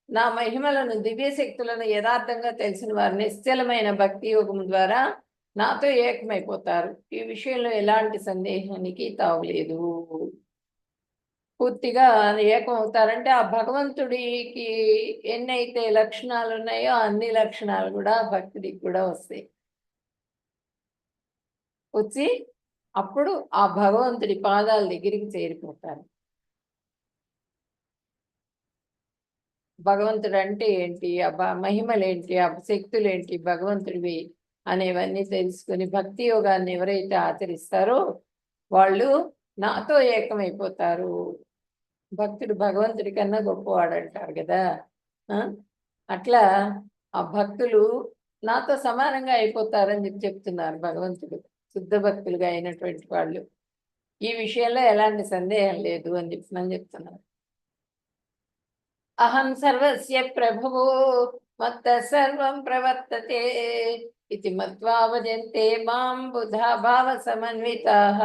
S1: నా మహిమలను, దివ్యశక్తులను యథార్థంగా తెలిసిన వారు నిశ్చలమైన భక్తి యోగం ద్వారా నాతో ఏకమైపోతారు. ఈ విషయంలో ఎలాంటి సందేహానికి తావులేదు. పూర్తిగా ఏకం అవుతారంటే ఆ భగవంతుడికి ఎన్నైతే లక్షణాలు ఉన్నాయో అన్ని లక్షణాలు కూడా భక్తుడికి కూడా వస్తాయి. వచ్చి అప్పుడు ఆ భగవంతుడి పాదాల దగ్గరికి చేరిపోతారు. భగవంతుడు అంటే ఏంటి, ఆ మహిమలేంటి, ఆ శక్తులేంటి భగవంతుడివి అనేవన్నీ తెలుసుకుని భక్తి యోగాన్ని ఎవరైతే ఆచరిస్తారో వాళ్ళు నాతో ఏకమైపోతారు. భక్తుడు భగవంతుడి కన్నా గొప్పవాడు అంటారు కదా. ఆ? అట్లా ఆ భక్తులు నాతో సమానంగా అయిపోతారని చెప్తున్నారు భగవంతుడు. శుద్ధ భక్తులుగా అయినటువంటి వాళ్ళు ఈ విషయంలో ఎలాంటి సందేహం లేదు అని చెప్తున్నారు. అహం సర్వస్య ప్రభువో మత్త సర్వం ప్రవర్తతే ఇది మత్వా భజంతే మాం బుధా భావ సమన్వితాః.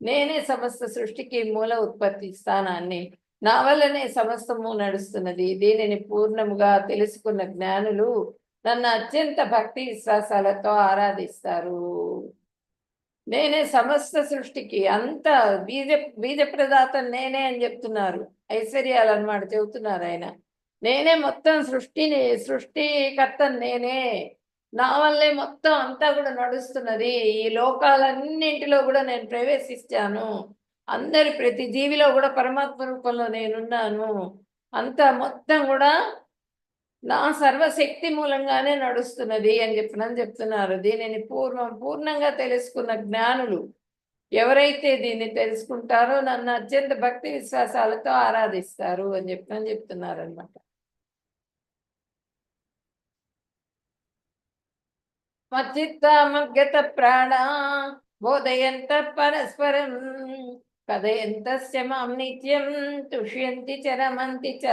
S1: నేనే సమస్త సృష్టికి మూల ఉత్పత్తి స్థానాన్ని, నా వల్లనే సమస్తము నడుస్తున్నది. దీనిని పూర్ణముగా తెలుసుకున్న జ్ఞానులు నన్ను అత్యంత భక్తి విశ్వాసాలతో ఆరాధిస్తారు. నేనే సమస్త సృష్టికి అంత బీజ ప్రదాత నేనే అని చెప్తున్నారు. ఐశ్వర్యాలు అన్నమాట చెబుతున్నారు ఆయన. నేనే మొత్తం సృష్టికర్త నేనే, నా వల్లే మొత్తం అంతా కూడా నడుస్తున్నది. ఈ లోకాలన్నింటిలో కూడా నేను ప్రవేశిస్తాను. ప్రతి జీవిలో కూడా పరమాత్మ రూపంలో నేనున్నాను. అంతా మొత్తం కూడా నా సర్వశక్తి మూలంగానే నడుస్తున్నది అని చెప్తున్నారు. దీనిని పూర్ణంగా తెలుసుకున్న జ్ఞానులు ఎవరైతే దీన్ని తెలుసుకుంటారో నన్ను అత్యంత భక్తి విశ్వాసాలతో ఆరాధిస్తారు అని చెప్తున్నారు అనమాట. మచ్చిత్తామగత ప్రాణ బోధయంత పరస్పరం కథయంతస్య మాం నిత్యం తుష్యంతి చరమంతి చ.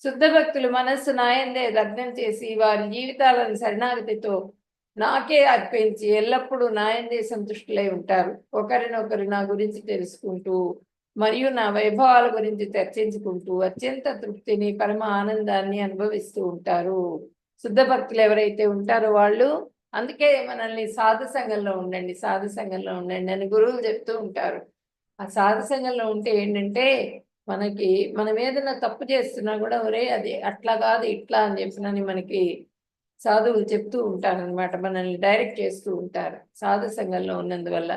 S1: శుద్ధ భక్తులు మనస్సు నాయందే లగ్నం చేసి వారి జీవితాలను శరణాగతితో నాకే అర్పించి ఎల్లప్పుడూ నాయందే సంతుష్టులై ఉంటారు. ఒకరినొకరు నా గురించి తెలుసుకుంటూ మరియు నా వైభవాల గురించి చర్చించుకుంటూ అత్యంత తృప్తిని పరమ ఆనందాన్ని అనుభవిస్తూ ఉంటారు. శుద్ధ భక్తులు ఎవరైతే ఉంటారో వాళ్ళు, అందుకే మనల్ని సాధు సంఘంలో ఉండండి అని గురువులు చెప్తూ ఉంటారు. ఆ సాధు సంఘంలో ఉంటే ఏంటంటే మనం ఏదైనా తప్పు చేస్తున్నా కూడా ఒరే అది అట్లా కాదు ఇట్లా అని చెప్పినని మనకి సాధువులు చెప్తూ ఉంటారనమాట. మనల్ని డైరెక్ట్ చేస్తూ ఉంటారు సాధు సంఘంలో ఉన్నందువల్ల.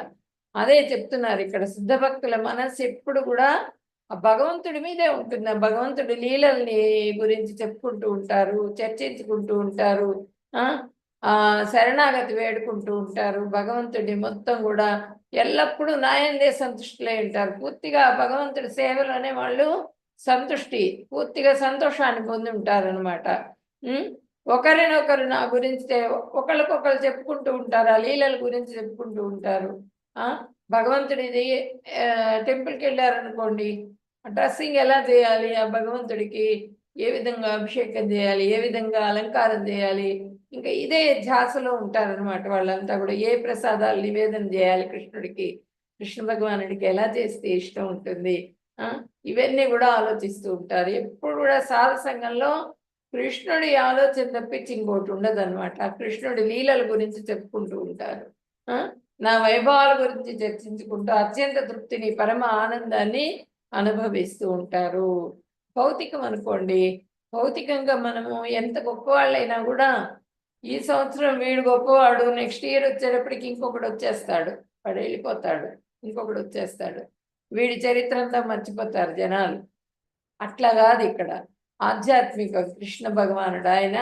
S1: అదే చెప్తున్నారు ఇక్కడ. శుద్ధ భక్తుల మనస్సు ఎప్పుడు కూడా ఆ భగవంతుడి మీదే ఉంటుంది. ఆ భగవంతుడి లీలల్ని గురించి చెప్పుకుంటూ ఉంటారు, చర్చించుకుంటూ ఉంటారు, శరణాగతి వేడుకుంటూ ఉంటారు. భగవంతుడి మొత్తం కూడా ఎల్లప్పుడూ నాయందే సంతుష్టులై ఉంటారు. పూర్తిగా భగవంతుడి సేవలోనే వాళ్ళు పూర్తిగా సంతోషాన్ని పొంది ఉంటారు అనమాట. ఒకరినొకరు నా గురించి ఒకరికొకరు చెప్పుకుంటూ ఉంటారు, ఆ లీలల గురించి చెప్పుకుంటూ ఉంటారు. భగవంతుడిది టెంపుల్కి వెళ్ళారనుకోండి, డ్రెస్సింగ్ ఎలా చేయాలి, ఆ భగవంతుడికి ఏ విధంగా అభిషేకం చేయాలి, ఏ విధంగా అలంకారం చేయాలి, ఇంకా ఇదే ధ్యాసలో ఉంటారనమాట వాళ్ళంతా కూడా. ఏ ప్రసాదాలు నివేదన చేయాలి కృష్ణుడికి, కృష్ణ భగవానుడికి ఎలా చేస్తే ఇష్టం ఉంటుంది, ఇవన్నీ కూడా ఆలోచిస్తూ ఉంటారు. ఎప్పుడు కూడా సాధు సంఘంలో కృష్ణుడి ఆలోచన తప్పించి ఇంకోటి ఉండదు అనమాట. కృష్ణుడి లీలల గురించి చెప్పుకుంటూ ఉంటారు, నా వైభవాల గురించి చర్చించుకుంటూ అత్యంత తృప్తిని పరమ ఆనందాన్ని అనుభవిస్తూ ఉంటారు. భౌతికం అనుకోండి, భౌతికంగా మనము ఎంత గొప్పవాళ్ళైనా కూడా ఈ సంవత్సరం వీడు గొప్పవాడు, నెక్స్ట్ ఇయర్ వచ్చేటప్పటికి ఇంకొకడు వచ్చేస్తాడు, వాడు వెళ్ళిపోతాడు, ఇంకొకడు వచ్చేస్తాడు, వీడి చరిత్ర అంతా మర్చిపోతారు జనాలు. అట్లా కాదు ఇక్కడ. ఆధ్యాత్మిక కృష్ణ భగవానుడు ఆయన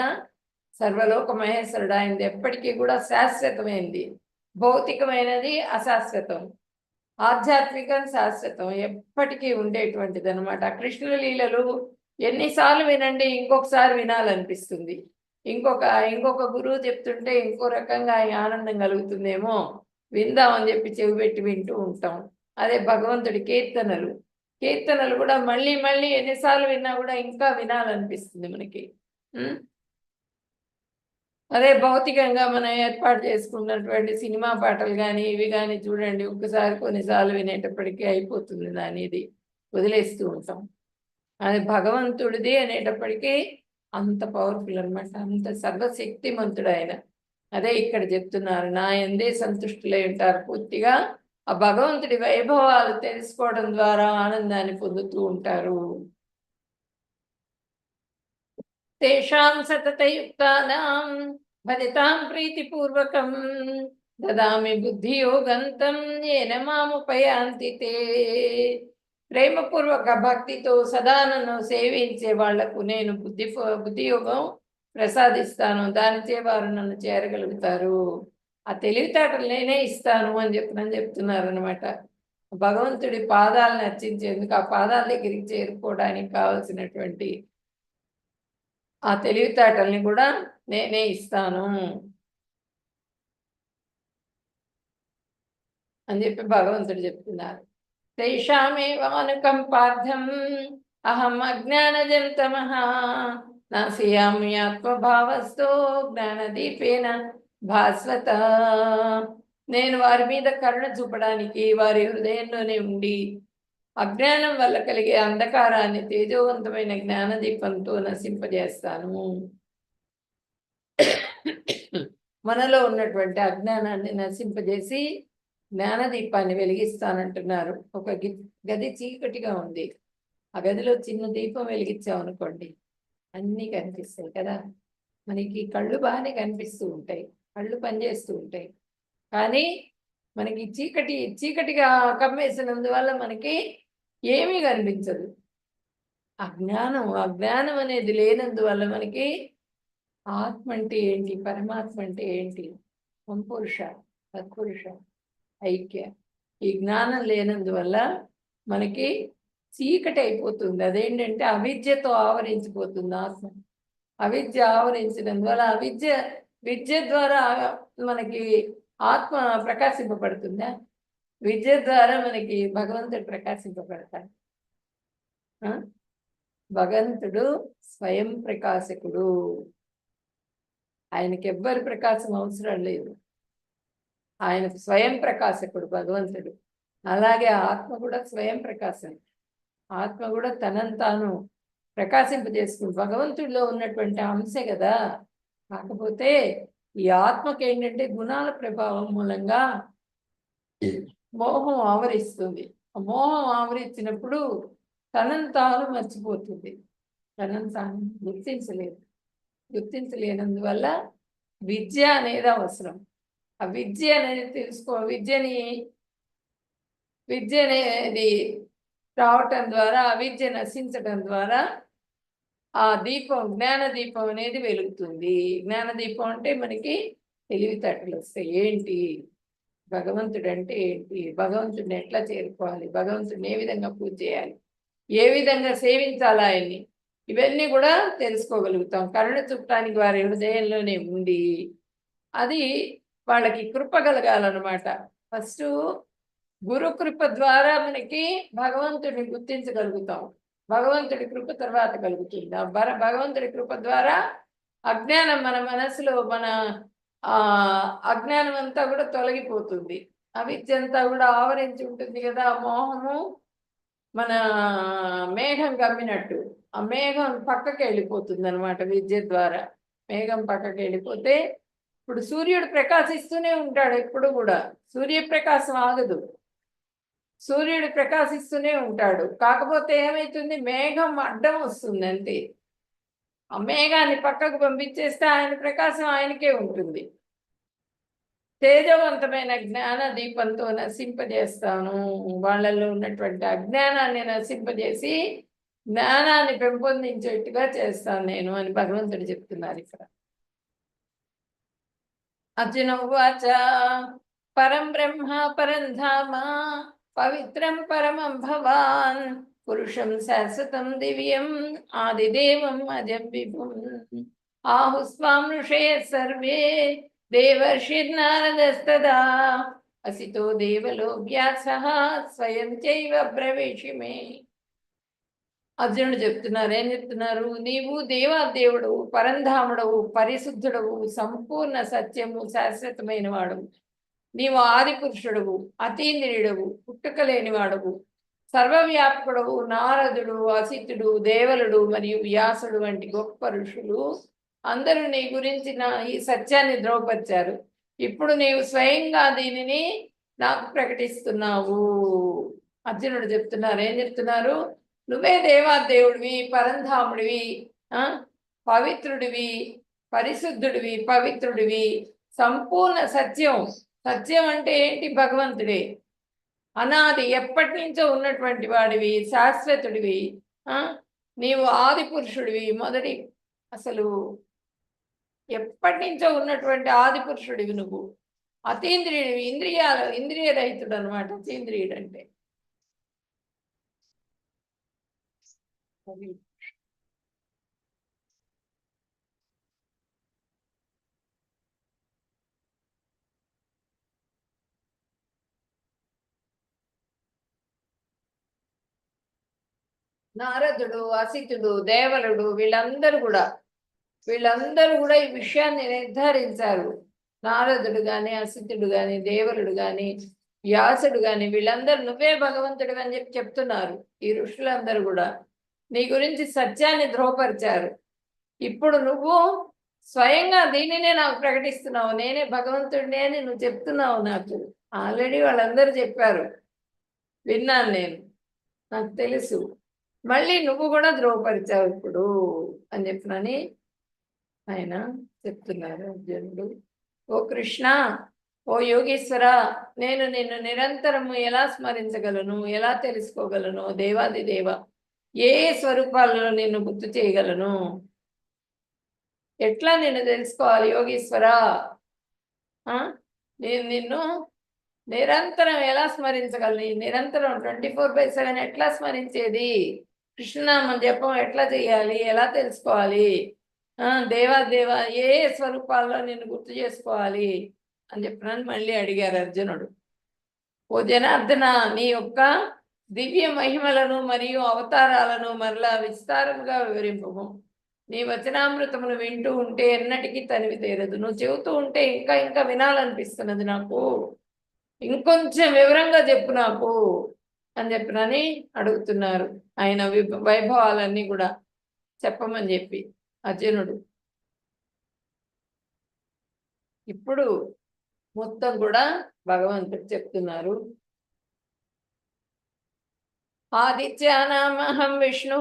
S1: సర్వలోక మహేశ్వరుడు. ఆయనది ఎప్పటికీ కూడా శాశ్వతమైంది. భౌతికమైనది అశాశ్వతం, ఆధ్యాత్మికం శాశ్వతం, ఎప్పటికీ ఉండేటువంటిది అనమాట. కృష్ణుల లీలలు ఎన్నిసార్లు వినండి ఇంకొకసారి వినాలనిపిస్తుంది. ఇంకొక గురువు చెప్తుంటే ఇంకో రకంగా ఆనందం కలుగుతుందేమో, విందామని చెప్పి చెవి పెట్టి వింటూ ఉంటాం. అదే భగవంతుడి కీర్తనలు కూడా మళ్ళీ మళ్ళీ ఎన్నిసార్లు విన్నా కూడా ఇంకా వినాలనిపిస్తుంది మనకి. అదే భౌతికంగా మనం ఏర్పాటు చేసుకున్నటువంటి సినిమా పాటలు కానీ ఇవి కానీ చూడండి, ఒక్కసారి కొన్నిసార్లు వినేటప్పటికీ అయిపోతుంది దానిది, వదిలేస్తూ ఉంటాం. అది భగవంతుడిది అనేటప్పటికీ అంత పవర్ఫుల్ అనమాట, అంత సర్వశక్తిమంతుడు ఆయన. అదే ఇక్కడ చెప్తున్నారు, నా యందే సంతుష్టులై ఉంటారు. పూర్తిగా ఆ భగవంతుడి వైభవాలు తెలుసుకోవడం ద్వారా ఆనందాన్ని పొందుతూ ఉంటారు. తేషాం సతతయుక్తానాం భజతాం ప్రీతిపూర్వకం దదామి బుద్ధియోగంతం ఏన మాముపయాంతి తే. ప్రేమపూర్వక భక్తితో సదా నన్ను సేవించే వాళ్లకు నేను బుద్ధియోగం ప్రసాదిస్తాను, దానిచే వారు నన్ను చేరగలుగుతారు. ఆ తెలివితేటలు నేనే ఇస్తాను అని చెప్తున్నారు అనమాట. భగవంతుడి పాదాలను అర్చించేందుకు, ఆ పాదాల దగ్గరికి చేరుకోవడానికి కావలసినటువంటి ఆ తెలివితేటల్ని కూడా నేనే ఇస్తాను అని చెప్పి భగవంతుడు చెప్తున్నారు. తైషామేవానుకంపార్థం అహం అజ్ఞానజం తమః నాశయామి ఆత్మభావస్థో జ్ఞానదీపేన భాస్వత. నేను వారి మీద కరుణ చూపడానికి వారి హృదయంలోనే ఉండి అజ్ఞానం వల్ల కలిగే అంధకారాన్ని తేజోవంతమైన జ్ఞానదీపంతో నశింపజేస్తాను. మనలో ఉన్నటువంటి అజ్ఞానాన్ని నశింపజేసి జ్ఞానదీపాన్ని వెలిగిస్తానంటున్నారు. ఒక గది చీకటిగా ఉంది, ఆ గదిలో చిన్న దీపం వెలిగించామనుకోండి అన్నీ కనిపిస్తాయి కదా. మనకి కళ్ళు బాగానే కనిపిస్తూ ఉంటాయి, కళ్ళు పనిచేస్తూ ఉంటాయి, కానీ మనకి చీకటిగా కమ్మేసినందువల్ల మనకి ఏమీ కనిపించదు. అజ్ఞానం అనేది లేనందువల్ల మనకి ఆత్మ అంటే ఏంటి, పరమాత్మ అంటే ఏంటి, సంపురుష సత్పురుష ఐక్య, ఈ జ్ఞానం లేనందువల్ల మనకి చీకటి అయిపోతుంది. అదేంటంటే అవిద్యతో ఆవరించిపోతుంది ఆత్మ. అవిద్య ఆవరించినందువల్ల విద్య ద్వారా మనకి ఆత్మ ప్రకాశింపబడుతుందా? విద్య ద్వారా మనకి భగవంతుడు ప్రకాశింపబడతాడు. భగవంతుడు స్వయం ప్రకాశకుడు, ఆయనకి ఎవ్వరి ప్రకాశం అవసరం లేదు. ఆయన స్వయం ప్రకాశకుడు భగవంతుడు. అలాగే ఆత్మ కూడా స్వయం ప్రకాశం. ఆత్మ కూడా తనను తాను ప్రకాశింపజేస్తుంది, భగవంతుడిలో ఉన్నటువంటి అంశే కదా. కాకపోతే ఈ ఆత్మకి ఏంటంటే గుణాల ప్రభావం మూలంగా మోహం ఆవరిస్తుంది. ఆ మోహం ఆవరించినప్పుడు తనను తాను మర్చిపోతుంది, తనను తాను గుర్తించలేనందువల్ల విద్య అనేది అవసరం. ఆ విద్య అనేది విద్య అనేది రావటం ద్వారా, అవిద్య నశించటం ద్వారా ఆ జ్ఞాన దీపం అనేది వెలుగుతుంది. జ్ఞాన దీపం అంటే మనకి తెలివితేటలు వస్తాయి. ఏంటి భగవంతుడు అంటే ఏంటి, భగవంతుడిని ఎట్లా చేరుకోవాలి, భగవంతుడిని ఏ విధంగా పూజ చేయాలి, ఏ విధంగా సేవించాలి ఆయన్ని, ఇవన్నీ కూడా తెలుసుకోగలుగుతాం. కరుణ చూపటానికి వారి హృదయంలోనే ఉండి అది వాళ్ళకి కృప కలగాలన్నమాట. ఫస్ట్ గురు కృప ద్వారా మనకి భగవంతుడిని గుర్తించగలుగుతాం. భగవంతుడి కృప తర్వాత కలుగుతుంది. భగవంతుడి కృప ద్వారా అజ్ఞానం మన మనసులో అజ్ఞానం అంతా కూడా తొలగిపోతుంది. అవిద్య అంతా కూడా ఆవరించి ఉంటుంది కదా. మోహము మన మేఘం కమ్మినట్టు ఆ మేఘం పక్కకి వెళ్ళిపోతుంది అనమాట. విద్య ద్వారా మేఘం పక్కకి వెళ్ళిపోతే ఇప్పుడు సూర్యుడు ప్రకాశిస్తూనే ఉంటాడు, ఎప్పుడు కూడా సూర్యప్రకాశం ఆగదు, సూర్యుడు ప్రకాశిస్తూనే ఉంటాడు. కాకపోతే ఏమవుతుంది, మేఘం అడ్డం వస్తుంది అంతే. ఆ మేఘాన్ని పక్కకు పంపించేస్తే ఆయన ప్రకాశం ఆయనకే ఉంటుంది. తేజవంతమైన జ్ఞాన దీపంతో నశింపజేస్తాను, వాళ్ళల్లో ఉన్నటువంటి అజ్ఞానాన్ని నశింపజేసి జ్ఞానాన్ని పెంపొందించేట్టుగా చేస్తాను నేను అని భగవంతుడు చెప్తున్నారు ఇక్కడ. అర్జున ఉవాచ పరం బ్రహ్మ పరం ధామ పవిత్రం పరమం భవాన్ పురుషం శాశ్వతం దివ్యం ఆదిదేవం అజం విభుం ఆహుస్వాం ఋషయ సర్వే దేవర్షిర్నారదస్తదా అసితో దేవలోక్యాసః స్వయం చైవ బ్రవీషిమే. అర్జునుడు చెప్తున్నారు, ఏం చెప్తున్నారు, నీవు దేవాదేవుడవు, పరంధాముడవు, పరిశుద్ధుడవు, సంపూర్ణ సత్యము శాశ్వతమైన వాడవు. నీవు ఆది పురుషుడవు, అతీంద్రియుడవు, పుట్టుక లేనివాడవు, సర్వవ్యాపకుడవు. నారదుడు, అసితుడు, దేవలుడు మరియు వ్యాసుడు వంటి గొప్ప ఋషులు అందరూ నీ గురించి ఈ సత్యాన్ని ద్రోవపరిచారు. ఇప్పుడు నీవు స్వయంగా దీనిని నాకు ప్రకటిస్తున్నావు. అర్జునుడు చెప్తున్నారు, ఏం చెప్తున్నారు, నువ్వే దేవాదేవుడివి, పరంధాముడివి, పవిత్రుడివి, పరిశుద్ధుడివి, పవిత్రుడివి, సంపూర్ణ సత్యం. సత్యం అంటే ఏంటి, భగవంతుడే. అనాది ఎప్పటి నుంచో ఉన్నటువంటి వాడివి, శాశ్వతుడివి. నీవు ఆది పురుషుడివి, మొదటి అసలు ఎప్పటి నుంచో ఉన్నటువంటి ఆది పురుషుడివి నువ్వు. అతీంద్రియుడు, ఇంద్రియ రహితుడు అనమాట అతీంద్రియుడు అంటే. నారదుడు, అసితుడు, దేవలుడు వీళ్ళందరూ కూడా ఈ విషయాన్ని నిర్ధారించారు. నారదుడు గాని, అసితుడు గాని, దేవలుడు గాని, వ్యాసుడు గాని వీళ్ళందరూ నువ్వే భగవంతుడు అని చెప్పి చెప్తున్నారు. ఈ ఋషులందరూ కూడా నీ గురించి సత్యాన్ని ధృవపరిచారు. ఇప్పుడు నువ్వు స్వయంగా దీనినే నాకు ప్రకటిస్తున్నావు, నేనే భగవంతుడిని అని నువ్వు చెప్తున్నావు. నాకు ఆల్రెడీ వాళ్ళందరూ చెప్పారు, విన్నాను నేను, నాకు తెలుసు. మళ్ళీ నువ్వు కూడా ధృవపరిచావు ఇప్పుడు అని చెప్పినని ఆయన చెప్తున్నారు అర్జునుడు. ఓ కృష్ణ, ఓ యోగేశ్వర, నేను నిన్ను నిరంతరము ఎలా స్మరించగలను, ఎలా తెలుసుకోగలను? దేవాది దేవ, ఏ స్వరూపాలలో నిన్ను గుర్తు చేయగలను? ఎట్లా నిన్ను తెలుసుకోవాలి యోగేశ్వర? నేను నిన్ను నిరంతరం ఎలా స్మరించగలను? నిరంతరం 24/7 ఎట్లా స్మరించేది? కృష్ణనామం జపం ఎట్లా చేయాలి, ఎలా తెలుసుకోవాలి? దేవ ఏ స్వరూపాల్లో నిన్ను గుర్తు చేసుకోవాలి అని చెప్పినాను మళ్ళీ అడిగారు అర్జునుడు. ఓ జనార్దన, నీ యొక్క దివ్య మహిమలను మరియు అవతారాలను మరలా విస్తారముగా వివరింపము. నీ వచనామృతమును వింటూ ఉంటే ఎన్నటికీ తనివి తీరదు. నువ్వు చెబుతూ ఉంటే ఇంకా ఇంకా వినాలనిపిస్తున్నది నాకు. ఇంకొంచెం వివరంగా చెప్పు నాకు అని చెప్పినని అడుగుతున్నారు. ఆయన వైభవాలన్నీ కూడా చెప్పమని చెప్పి అర్జునుడు ఇప్పుడు మొత్తం కూడా భగవంతుడు చెప్తున్నారు. ఆదిత్యానామహం విష్ణు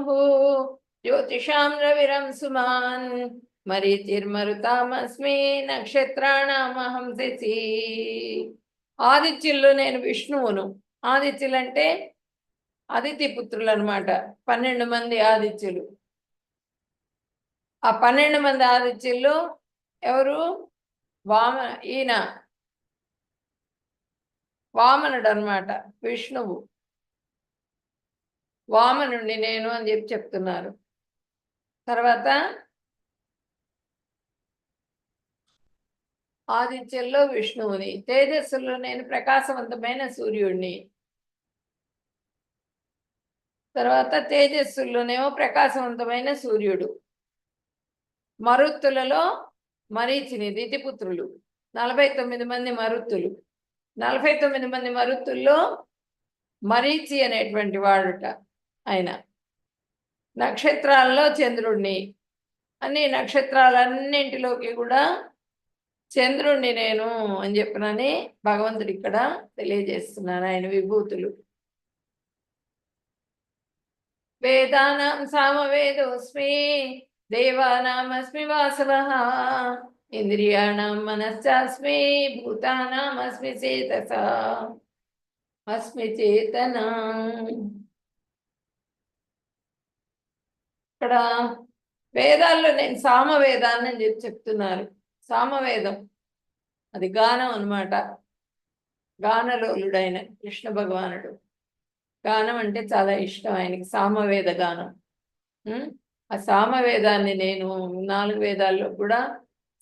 S1: జ్యోతిషాం రవిరం సుమాన్ మరీచిర్మరుతామస్మి నక్షత్రాణామహం శశి. ఆదిత్యుల్లో నేను విష్ణువును. ఆదిత్యులు అంటే అదితి పుత్రులు అనమాట. 12 మంది ఆదిత్యులు. ఆ 12 మంది ఆదిత్యుల్లో ఎవరు? ఈయన వామనుడు అనమాట, విష్ణువు. వామనుండి నేను అని చెప్పి చెప్తున్నారు. తర్వాత ఆదిత్యుల్లో విష్ణువుని, తేజస్సులో నేను ప్రకాశవంతమైన సూర్యుడిని. తర్వాత తేజస్సుల్లోనేమో ప్రకాశవంతమైన సూర్యుడు. మరుత్తులలో మరీచిని, దితిపుత్రులు 49 మంది మరుత్తులు. 49 మంది మరుత్తుల్లో మరీచి అనేటువంటి వాడుట ఆయన. నక్షత్రాల్లో చంద్రుడిని, అన్ని నక్షత్రాలన్నింటిలోకి కూడా చంద్రుణ్ణి నేను అని చెప్పినని భగవంతుడు ఇక్కడ తెలియజేస్తున్నాను ఆయన విభూతులు. వేదానాం సామవేదోస్మి దేవానామస్మి వాసవః ఇంద్రియాణం మనశ్చాస్మి భూతానామస్మి చేతసా అస్మి చేతన. ఇక్కడ వేదాల్లో నేను సామవేదాన్ని అని చెప్పి చెప్తున్నారు. సామవేదం అది గానం అన్నమాట. గానలోలుడైన కృష్ణ భగవానుడు. గానం అంటే చాలా ఇష్టం ఆయనకి, సామవేద గానం. ఆ సామవేదాన్ని నేను, 4 వేదాల్లో కూడా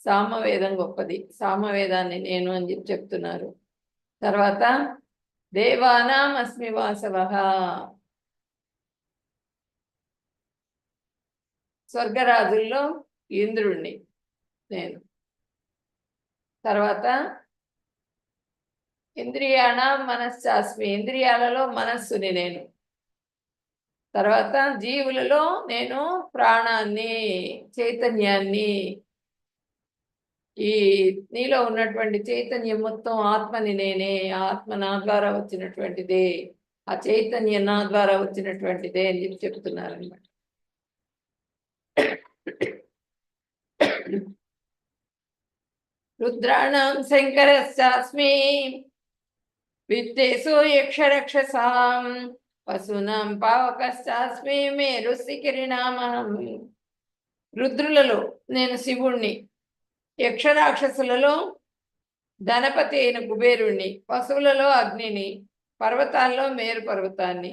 S1: సామవేదం గొప్పది. సామవేదాన్ని నేను అని చెప్పి చెప్తున్నారు. తర్వాత దేవానాం అస్మి వాసవః, స్వర్గరాజుల్లో ఇంద్రుణ్ణి నేను. తర్వాత ఇంద్రియాణం మనశ్చాస్మి, ఇంద్రియాలలో మనస్సుని నేను. తర్వాత జీవులలో నేను ప్రాణాన్ని, చైతన్యాన్ని. ఈ నీలో ఉన్నటువంటి చైతన్యం మొత్తం ఆత్మని నేనే. ఆత్మ నా ద్వారా వచ్చినటువంటిదే, ఆ చైతన్యం నా ద్వారా వచ్చినటువంటిదే అని చెప్పి చెప్తున్నారు అన్నమాట. రుద్రాణం శంకరశ్చాస్మి విత్తేషు యక్షరక్షసాం పశూనాం పావకశ్చాస్మి మేరుశిఖిరిణామహం. రుద్రులలో నేను శివుణ్ణి, యక్షరాక్షసులలో ధనపతి అయిన కుబేరుణ్ణి, పశువులలో అగ్నిని, పర్వతాల్లో మేరు పర్వతాన్ని.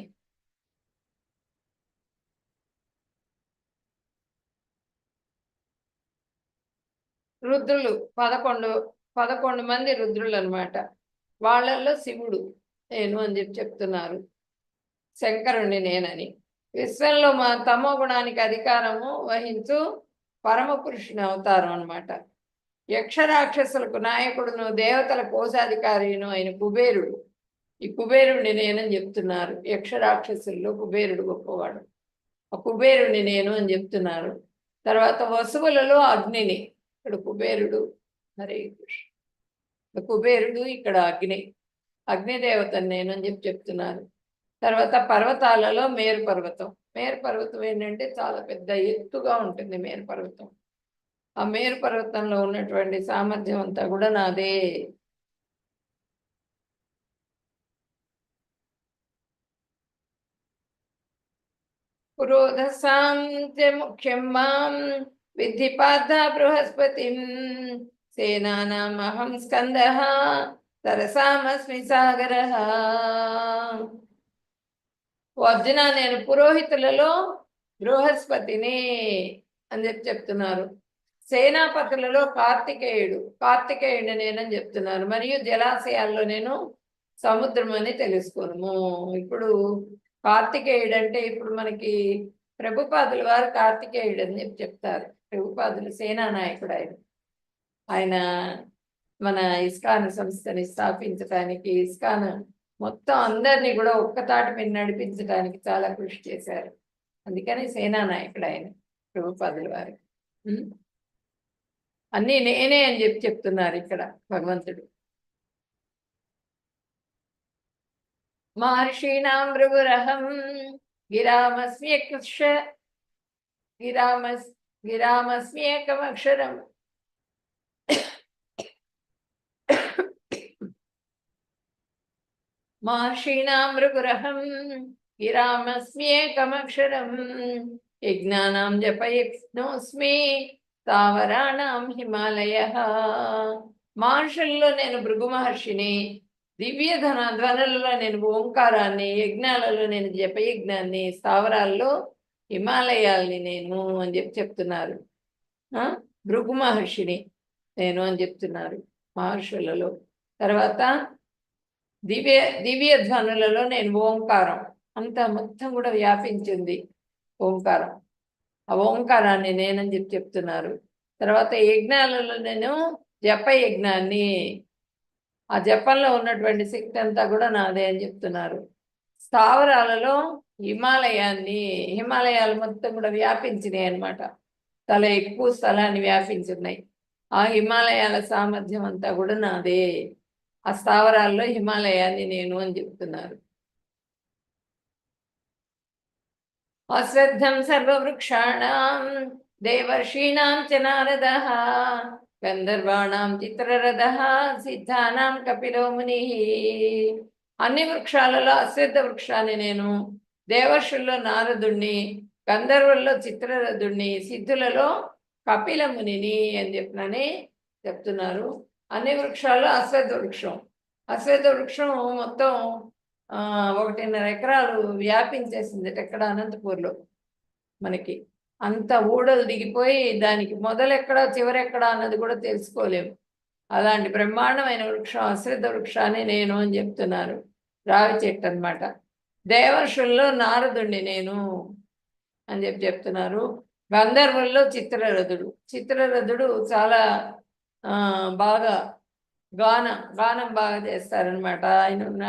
S1: రుద్రులు 11 మంది రుద్రులు అన్నమాట. వాళ్ళల్లో శివుడు నేను అని చెప్తున్నారు, శంకరుణ్ణి నేనని. విశ్వంలో మా తమో గుణానికి అధికారము వహించు పరమ పురుషుని అవతారం అన్నమాట. యక్షరాక్షసులకు నాయకుడును, దేవతల కోశాధికారిను అయిన కుబేరుడు. ఈ కుబేరుణ్ణి నేనని చెప్తున్నారు. యక్షరాక్షసుల్లో కుబేరుడు గొప్పవాడు. ఆ కుబేరుణ్ణి నేను అని చెప్తున్నారు. తర్వాత వసువులలో అగ్నిని. ఇక్కడ కుబేరుడు, హరే కృష్ణ. కుబేరుడు ఇక్కడ అగ్నిదేవతని నేను అని చెప్తున్నారు. తర్వాత పర్వతాలలో మేరు పర్వతం. మేరు పర్వతం ఏంటంటే చాలా పెద్ద ఎత్తుగా ఉంటుంది మేరు పర్వతం. ఆ మేరు పర్వతంలో ఉన్నటువంటి సామర్థ్యం అంతా కూడా నాదే. పురోధసాం ముఖ్యం మాం విద్ధి పార్థ బృహస్పతిం సేనానామహం స్కందః సరసామస్మి సాగరః. అర్జున, నేను పురోహితులలో బృహస్పతిని అని చెప్తున్నారు. సేనాపతులలో కార్తికేయుడు నేనని చెప్తున్నారు. మరియు జలాశయాల్లో నేను సముద్రం అని తెలుసుకోను. ఇప్పుడు కార్తికేయుడు అంటే ఇప్పుడు మనకి ప్రభుపాదుల వారు కార్తికేయుడు అని చెప్తారు. ప్రభుపాదులు సేనా నాయకుడు ఆయన మన ఇస్కాన్ సంస్థని స్థాపించడానికి, ఇస్కాన్ మొత్తం అందరినీ కూడా ఒక్కతాటి మీద నడిపించడానికి చాలా కృషి చేశారు. అందుకని సేనా నాయకుడు ఆయన ప్రభుపాదుల వారు. అన్నీ నేనే అని చెప్తున్నారు ఇక్కడ భగవంతుడు. మహర్షీణాం భృగురహం గిరామస్మ్యేకమక్షరం మహర్షీణాం భృగురహం గిరామస్మ్యేకమక్షరం యజ్ఞానాం జపయజ్ఞోస్మి స్థావరాణాం హిమాలయః. మహర్షుల్లో నేను భృగు మహర్షిని, దివ్య ధ్వనులలో నేను ఓంకారాన్ని, యజ్ఞాలలో నేను జపయజ్ఞాన్ని, స్థావరాల్లో హిమాలయాల్ని నేను అని చెప్తున్నారు. భృగు మహర్షిని నేను అని చెప్తున్నారు మహర్షులలో. తర్వాత దివ్య ధ్వనులలో నేను ఓంకారం, అంతా మొత్తం కూడా వ్యాపించింది ఓంకారం. ఆ ఓంకారాన్ని నేనని చెప్తున్నారు. తర్వాత యజ్ఞాలలో నేను జపయజ్ఞాన్ని, ఆ జపంలో ఉన్నటువంటి శక్తి అంతా కూడా నాదే అని చెప్తున్నారు. స్థావరాలలో హిమాలయాలు మొత్తం కూడా వ్యాపించినాయి అన్నమాట. చాలా ఎక్కువ స్థలాన్ని వ్యాపించున్నాయి. ఆ హిమాలయాల సామర్థ్యం అంతా కూడా నాదే. ఆ స్థావరాల్లో హిమాలయాన్ని నేను అని చెప్తున్నారు. అశ్రద్ధం సర్వవృక్షాణాం దేవర్షీణాం చ నారదః గంధర్వాణాం చిత్రరథః సిద్ధానాం కపిలో మునిః. అన్ని వృక్షాలలో అశ్రద్ధ వృక్షాన్ని నేను, దేవర్షుల్లో నారదుణ్ణి, గంధర్వుల్లో చిత్రరథుణ్ణి, సిద్ధులలో కపిల మునిని అని చెప్తున్నారు. అన్ని వృక్షాల్లో అశ్వత్థ వృక్షం మొత్తం 1.5 ఎకరాలు వ్యాపించేసింది ఎక్కడ అనంతపూర్లో. మనకి అంత ఊడలు దిగిపోయి దానికి మొదలెక్కడ చివరెక్కడ అన్నది కూడా తెలుసుకోలేము. అలాంటి బ్రహ్మాండమైన వృక్షం అశ్వత్థ వృక్షాన్ని నేను అని చెప్తున్నారు. రావి చెట్టు అన్నమాట. దేవర్షుల్లో నారదుణ్ణి నేను అని చెప్తున్నారు. గంధర్వుల్లో చిత్రరథుడు చాలా బాగా గానం బాగా చేస్తారనమాట.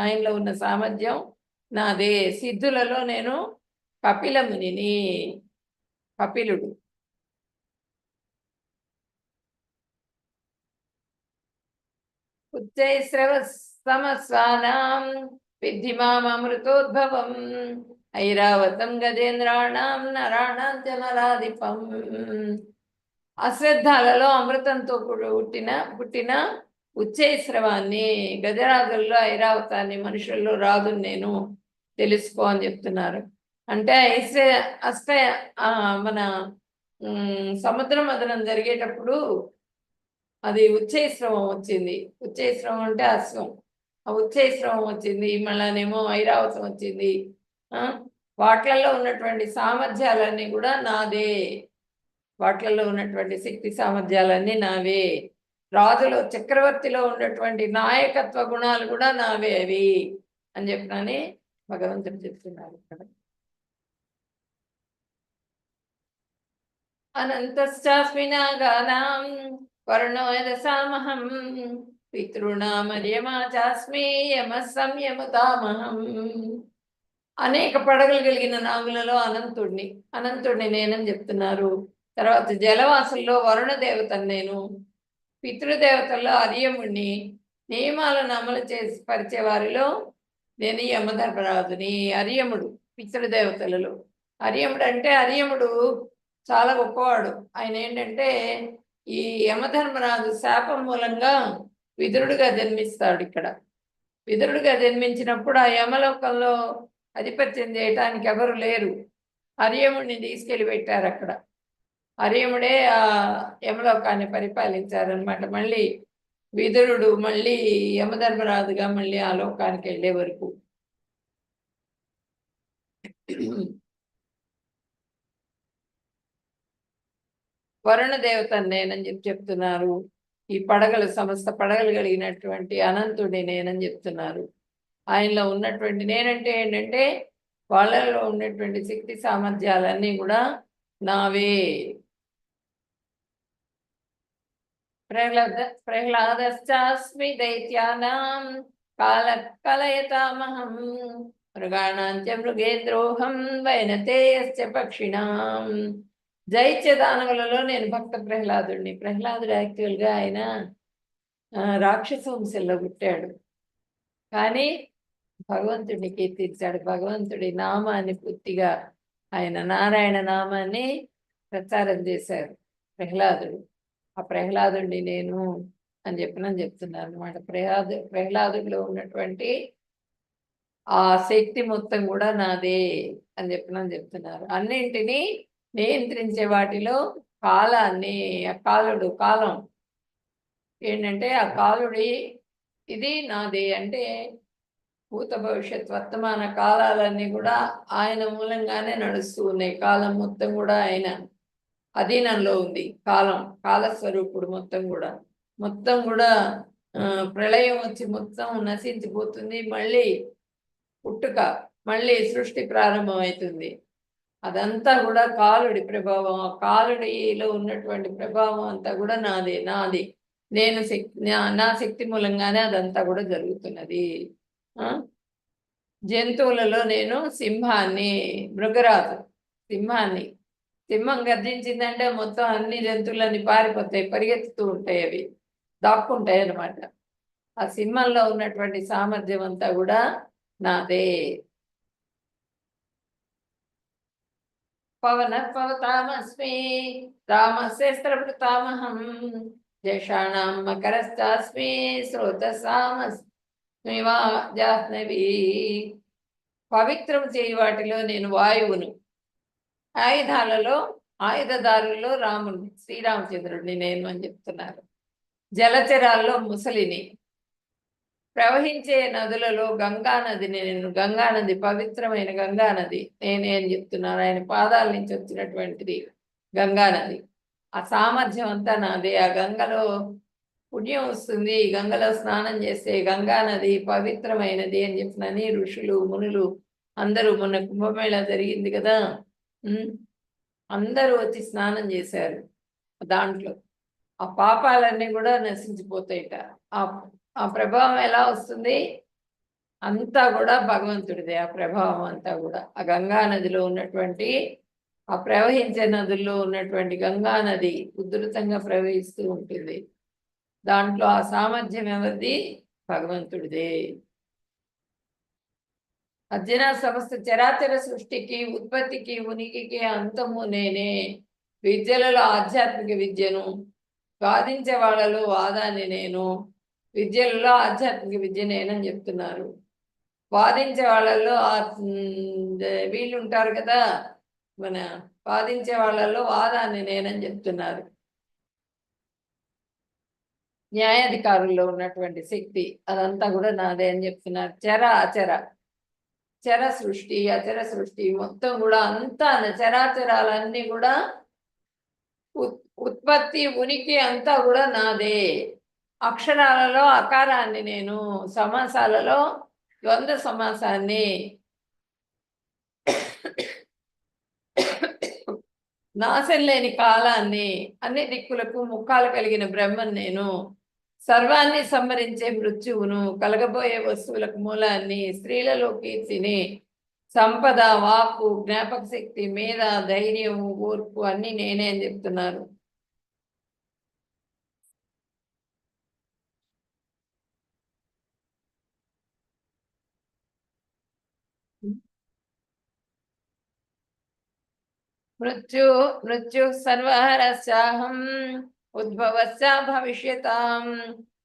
S1: ఆయనలో ఉన్న సామర్థ్యం నాదే. సిద్ధులలో నేను కపిల మునిని, కపిలుడు. ఉచ్చైశ్రవ సమస్వానాం విద్ధి మామృతోద్భవం ఐరావతం గజేంద్రాణం నరాణం చ నరాధిపం. అశ్రద్ధాలలో అమృతంతో పుట్టిన ఉచ్చైశ్రవాన్ని, గజరాజుల్లో ఐరావతాన్ని, మనుషుల్లో రాజుని నేను తెలుసుకో అని చెప్తున్నారు. అంటే మన సముద్ర మథనం జరిగేటప్పుడు అది ఉచ్చైశ్రవం వచ్చింది. ఉచ్చైశ్రవం అంటే అశ్వం. ఆ ఉచ్చైశ్రవం వచ్చింది, మళ్ళానేమో ఐరావతం వచ్చింది. వాట్లలో ఉన్నటువంటి సామర్థ్యాలన్నీ కూడా నాదే. వాట్లలో ఉన్నటువంటి శక్తి సామర్థ్యాలన్నీ నావే. రాజులో చక్రవర్తిలో ఉన్నటువంటి నాయకత్వ గుణాలు కూడా నావే అవి అని చెప్పినని భగవంతుడు చెప్తున్నారు ఇక్కడ. అనంతశ్చాస్మి నాగానాం వర్ణో యదసామహం పితృణామర్యమా చాస్మి యమః సంయమతామహం. అనేక పడగలు కలిగిన నాగులలో అనంతుడిని నేనని చెప్తున్నారు. తర్వాత జలవాసుల్లో వరుణ దేవతను నేను, పితృదేవతల్లో అర్యముడిని, నియమాలను అమలు చేసి పరిచే వారిలో నేను యమధర్మరాజుని. అర్యముడు పితృదేవతలలో. అర్యముడు చాలా గొప్పవాడు. ఆయన ఏంటంటే ఈ యమధర్మరాజు శాపం మూలంగా విదురుడుగా జన్మిస్తాడు. ఇక్కడ విదురుడుగా జన్మించినప్పుడు ఆ యమలోకంలో ఆధిపత్యం చేయటానికి ఎవరు లేరు. అర్యముడిని తీసుకెళ్ళి పెట్టారు అక్కడ. అర్యముడే ఆ యమలోకాన్ని పరిపాలించారనమాట. మళ్ళీ విదురుడు మళ్ళీ యమధర్మరాజుగా మళ్ళీ ఆ లోకానికి వెళ్ళే వరకు. వరుణ దేవతను నేనని చెప్తున్నారు. ఈ పడగలు సమస్త పడగలు కలిగినటువంటి అనంతుడి నేనని చెప్తున్నారు. ఆయనలో ఉన్నటువంటి నేనంటే ఏంటంటే వాళ్ళలో ఉన్నటువంటి శక్తి సామర్థ్యాలన్నీ కూడా నావే. ప్రహ్లాదశ్చాస్మి దైత్యానాం కలయతామహం మృగాణాంచ మృగేంద్రోహం వైనతేయశ్చ పక్షిణాం. దైత్య దానవులలో నేను భక్త ప్రహ్లాదుడిని. ప్రహ్లాదుడు యాక్చువల్గా ఆయన రాక్షస వంశంలో పుట్టాడు, కానీ భగవంతుడిని కీర్తించాడు. భగవంతుడి నామాన్ని పూర్తిగా ఆయన నారాయణ నామాన్ని ప్రచారం చేశారు ప్రహ్లాదుడు. ఆ ప్రహ్లాదుడిని నేను అని చెప్తున్నారు అనమాట. ప్రహ్లాదుడిలో ఉన్నటువంటి ఆ శక్తి మొత్తం కూడా నాదే అని చెప్తున్నారు. అన్నింటినీ నియంత్రించే వాటిలో కాలాన్ని, కాలం ఏంటంటే ఆ కాలుడి ఇది నాదే అంటే భూత భవిష్యత్ వర్తమాన కాలాలన్నీ కూడా ఆయన మూలంగానే నడుస్తూ ఉన్నాయి. కాలం మొత్తం కూడా ఆయన అధీనంలో ఉంది. కాలస్వరూపుడు మొత్తం కూడా ప్రళయం వచ్చి మొత్తం నశించిపోతుంది. మళ్ళీ పుట్టుక, మళ్ళీ సృష్టి ప్రారంభం అవుతుంది. అదంతా కూడా కాలుడి ప్రభావం. ఆ కాలుడిలో ఉన్నటువంటి ప్రభావం అంతా కూడా నాది. నేను నా శక్తి మూలంగానే అదంతా కూడా జరుగుతున్నది. జంతువులలో నేను సింహాన్ని, మృగరాజు సింహాన్ని. సింహం గర్జించిందంటే మొత్తం అన్ని జంతువులన్నీ పారిపోతాయి, పరిగెత్తుతూ ఉంటాయి, అవి దాక్కుంటాయి అన్నమాట. ఆ సింహంలో ఉన్నటువంటి సామర్థ్యం అంతా కూడా నాదే. పవతామస్మి రామశస్త్రభృతామహం జషాణం మకరశ్చాస్మి స్రోతసామస్మి జాహ్నవి. పవిత్రం చేయి వాటిలో నేను వాయువును, ఆయుధదారుల్లో శ్రీరామచంద్రుడిని నేను అని చెప్తున్నారు. జలచరాల్లో ముసలిని, ప్రవహించే నదులలో గంగానదిని నేను. గంగానది, పవిత్రమైన గంగానది నేనే అని చెప్తున్నారు. ఆయన పాదాల నుంచి వచ్చినటువంటిది గంగానది. ఆ సామర్థ్యం అంతా నాదే. ఆ గంగలో పుణ్యం వస్తుంది, గంగలో స్నానం చేస్తే గంగానది పవిత్రమైనది అని చెప్పినని ఋషులు మునులు అందరూ, మొన్న కుంభమేళా జరిగింది కదా, అందరూ వచ్చి స్నానం చేశారు. దాంట్లో ఆ పాపాలన్నీ కూడా నశించిపోతాయిట. ఆ ప్రభావం ఎలా వస్తుంది? అంతా కూడా భగవంతుడిదే. ఆ ప్రభావం అంతా కూడా ఆ గంగా నదిలో ఉన్నటువంటి, ఆ ప్రవహించే నదుల్లో ఉన్నటువంటి గంగా నది ఉధృతంగా ప్రవహిస్తూ ఉంటుంది. దాంట్లో ఆ సామర్థ్యం ఎవరిది? భగవంతుడిదే. అర్జున, సమస్త చరాచర సృష్టికి, ఉత్పత్తికి, ఉనికికి అంతము నేనే. విద్యలలో ఆధ్యాత్మిక విద్యను, వాదించే వాళ్ళలో వాదాన్ని నేను. విద్యలలో ఆధ్యాత్మిక విద్య నేనని చెప్తున్నారు. వాదించే వాళ్ళలో వీళ్ళు ఉంటారు కదా, మన వాదించే వాళ్ళలో వాదాన్ని నేనని చెప్తున్నారు. న్యాయాధికారుల్లో ఉన్నటువంటి శక్తి అదంతా కూడా నాదే అని చెప్తున్నారు. చర అచర, చర సృష్టి అచర సృష్టి మొత్తం కూడా అంతా చరాచరాలన్నీ కూడా ఉత్పత్తి ఉనికి అంతా కూడా నాదే. అక్షరాలలో అకారాన్ని నేను, సమాసాలలో ద్వంద్వ సమాసాన్ని, నాశం లేని కాలాన్ని, అన్ని దిక్కులకు ముఖాలు కలిగిన బ్రహ్మను నేను, సర్వాన్ని సంహరించే మృత్యువును, కలగబోయే వస్తువులకు మూలాన్ని, స్త్రీలలో కీర్తిని, సంపద, వాక్కు, జ్ఞాపక శక్తి, మీద, ధైర్యం, ఓర్పు అన్ని నేనే అని చెప్తున్నారు. మృత్యు సర్వహరస్యాహం ఉద్భవస్య భవిష్యతాం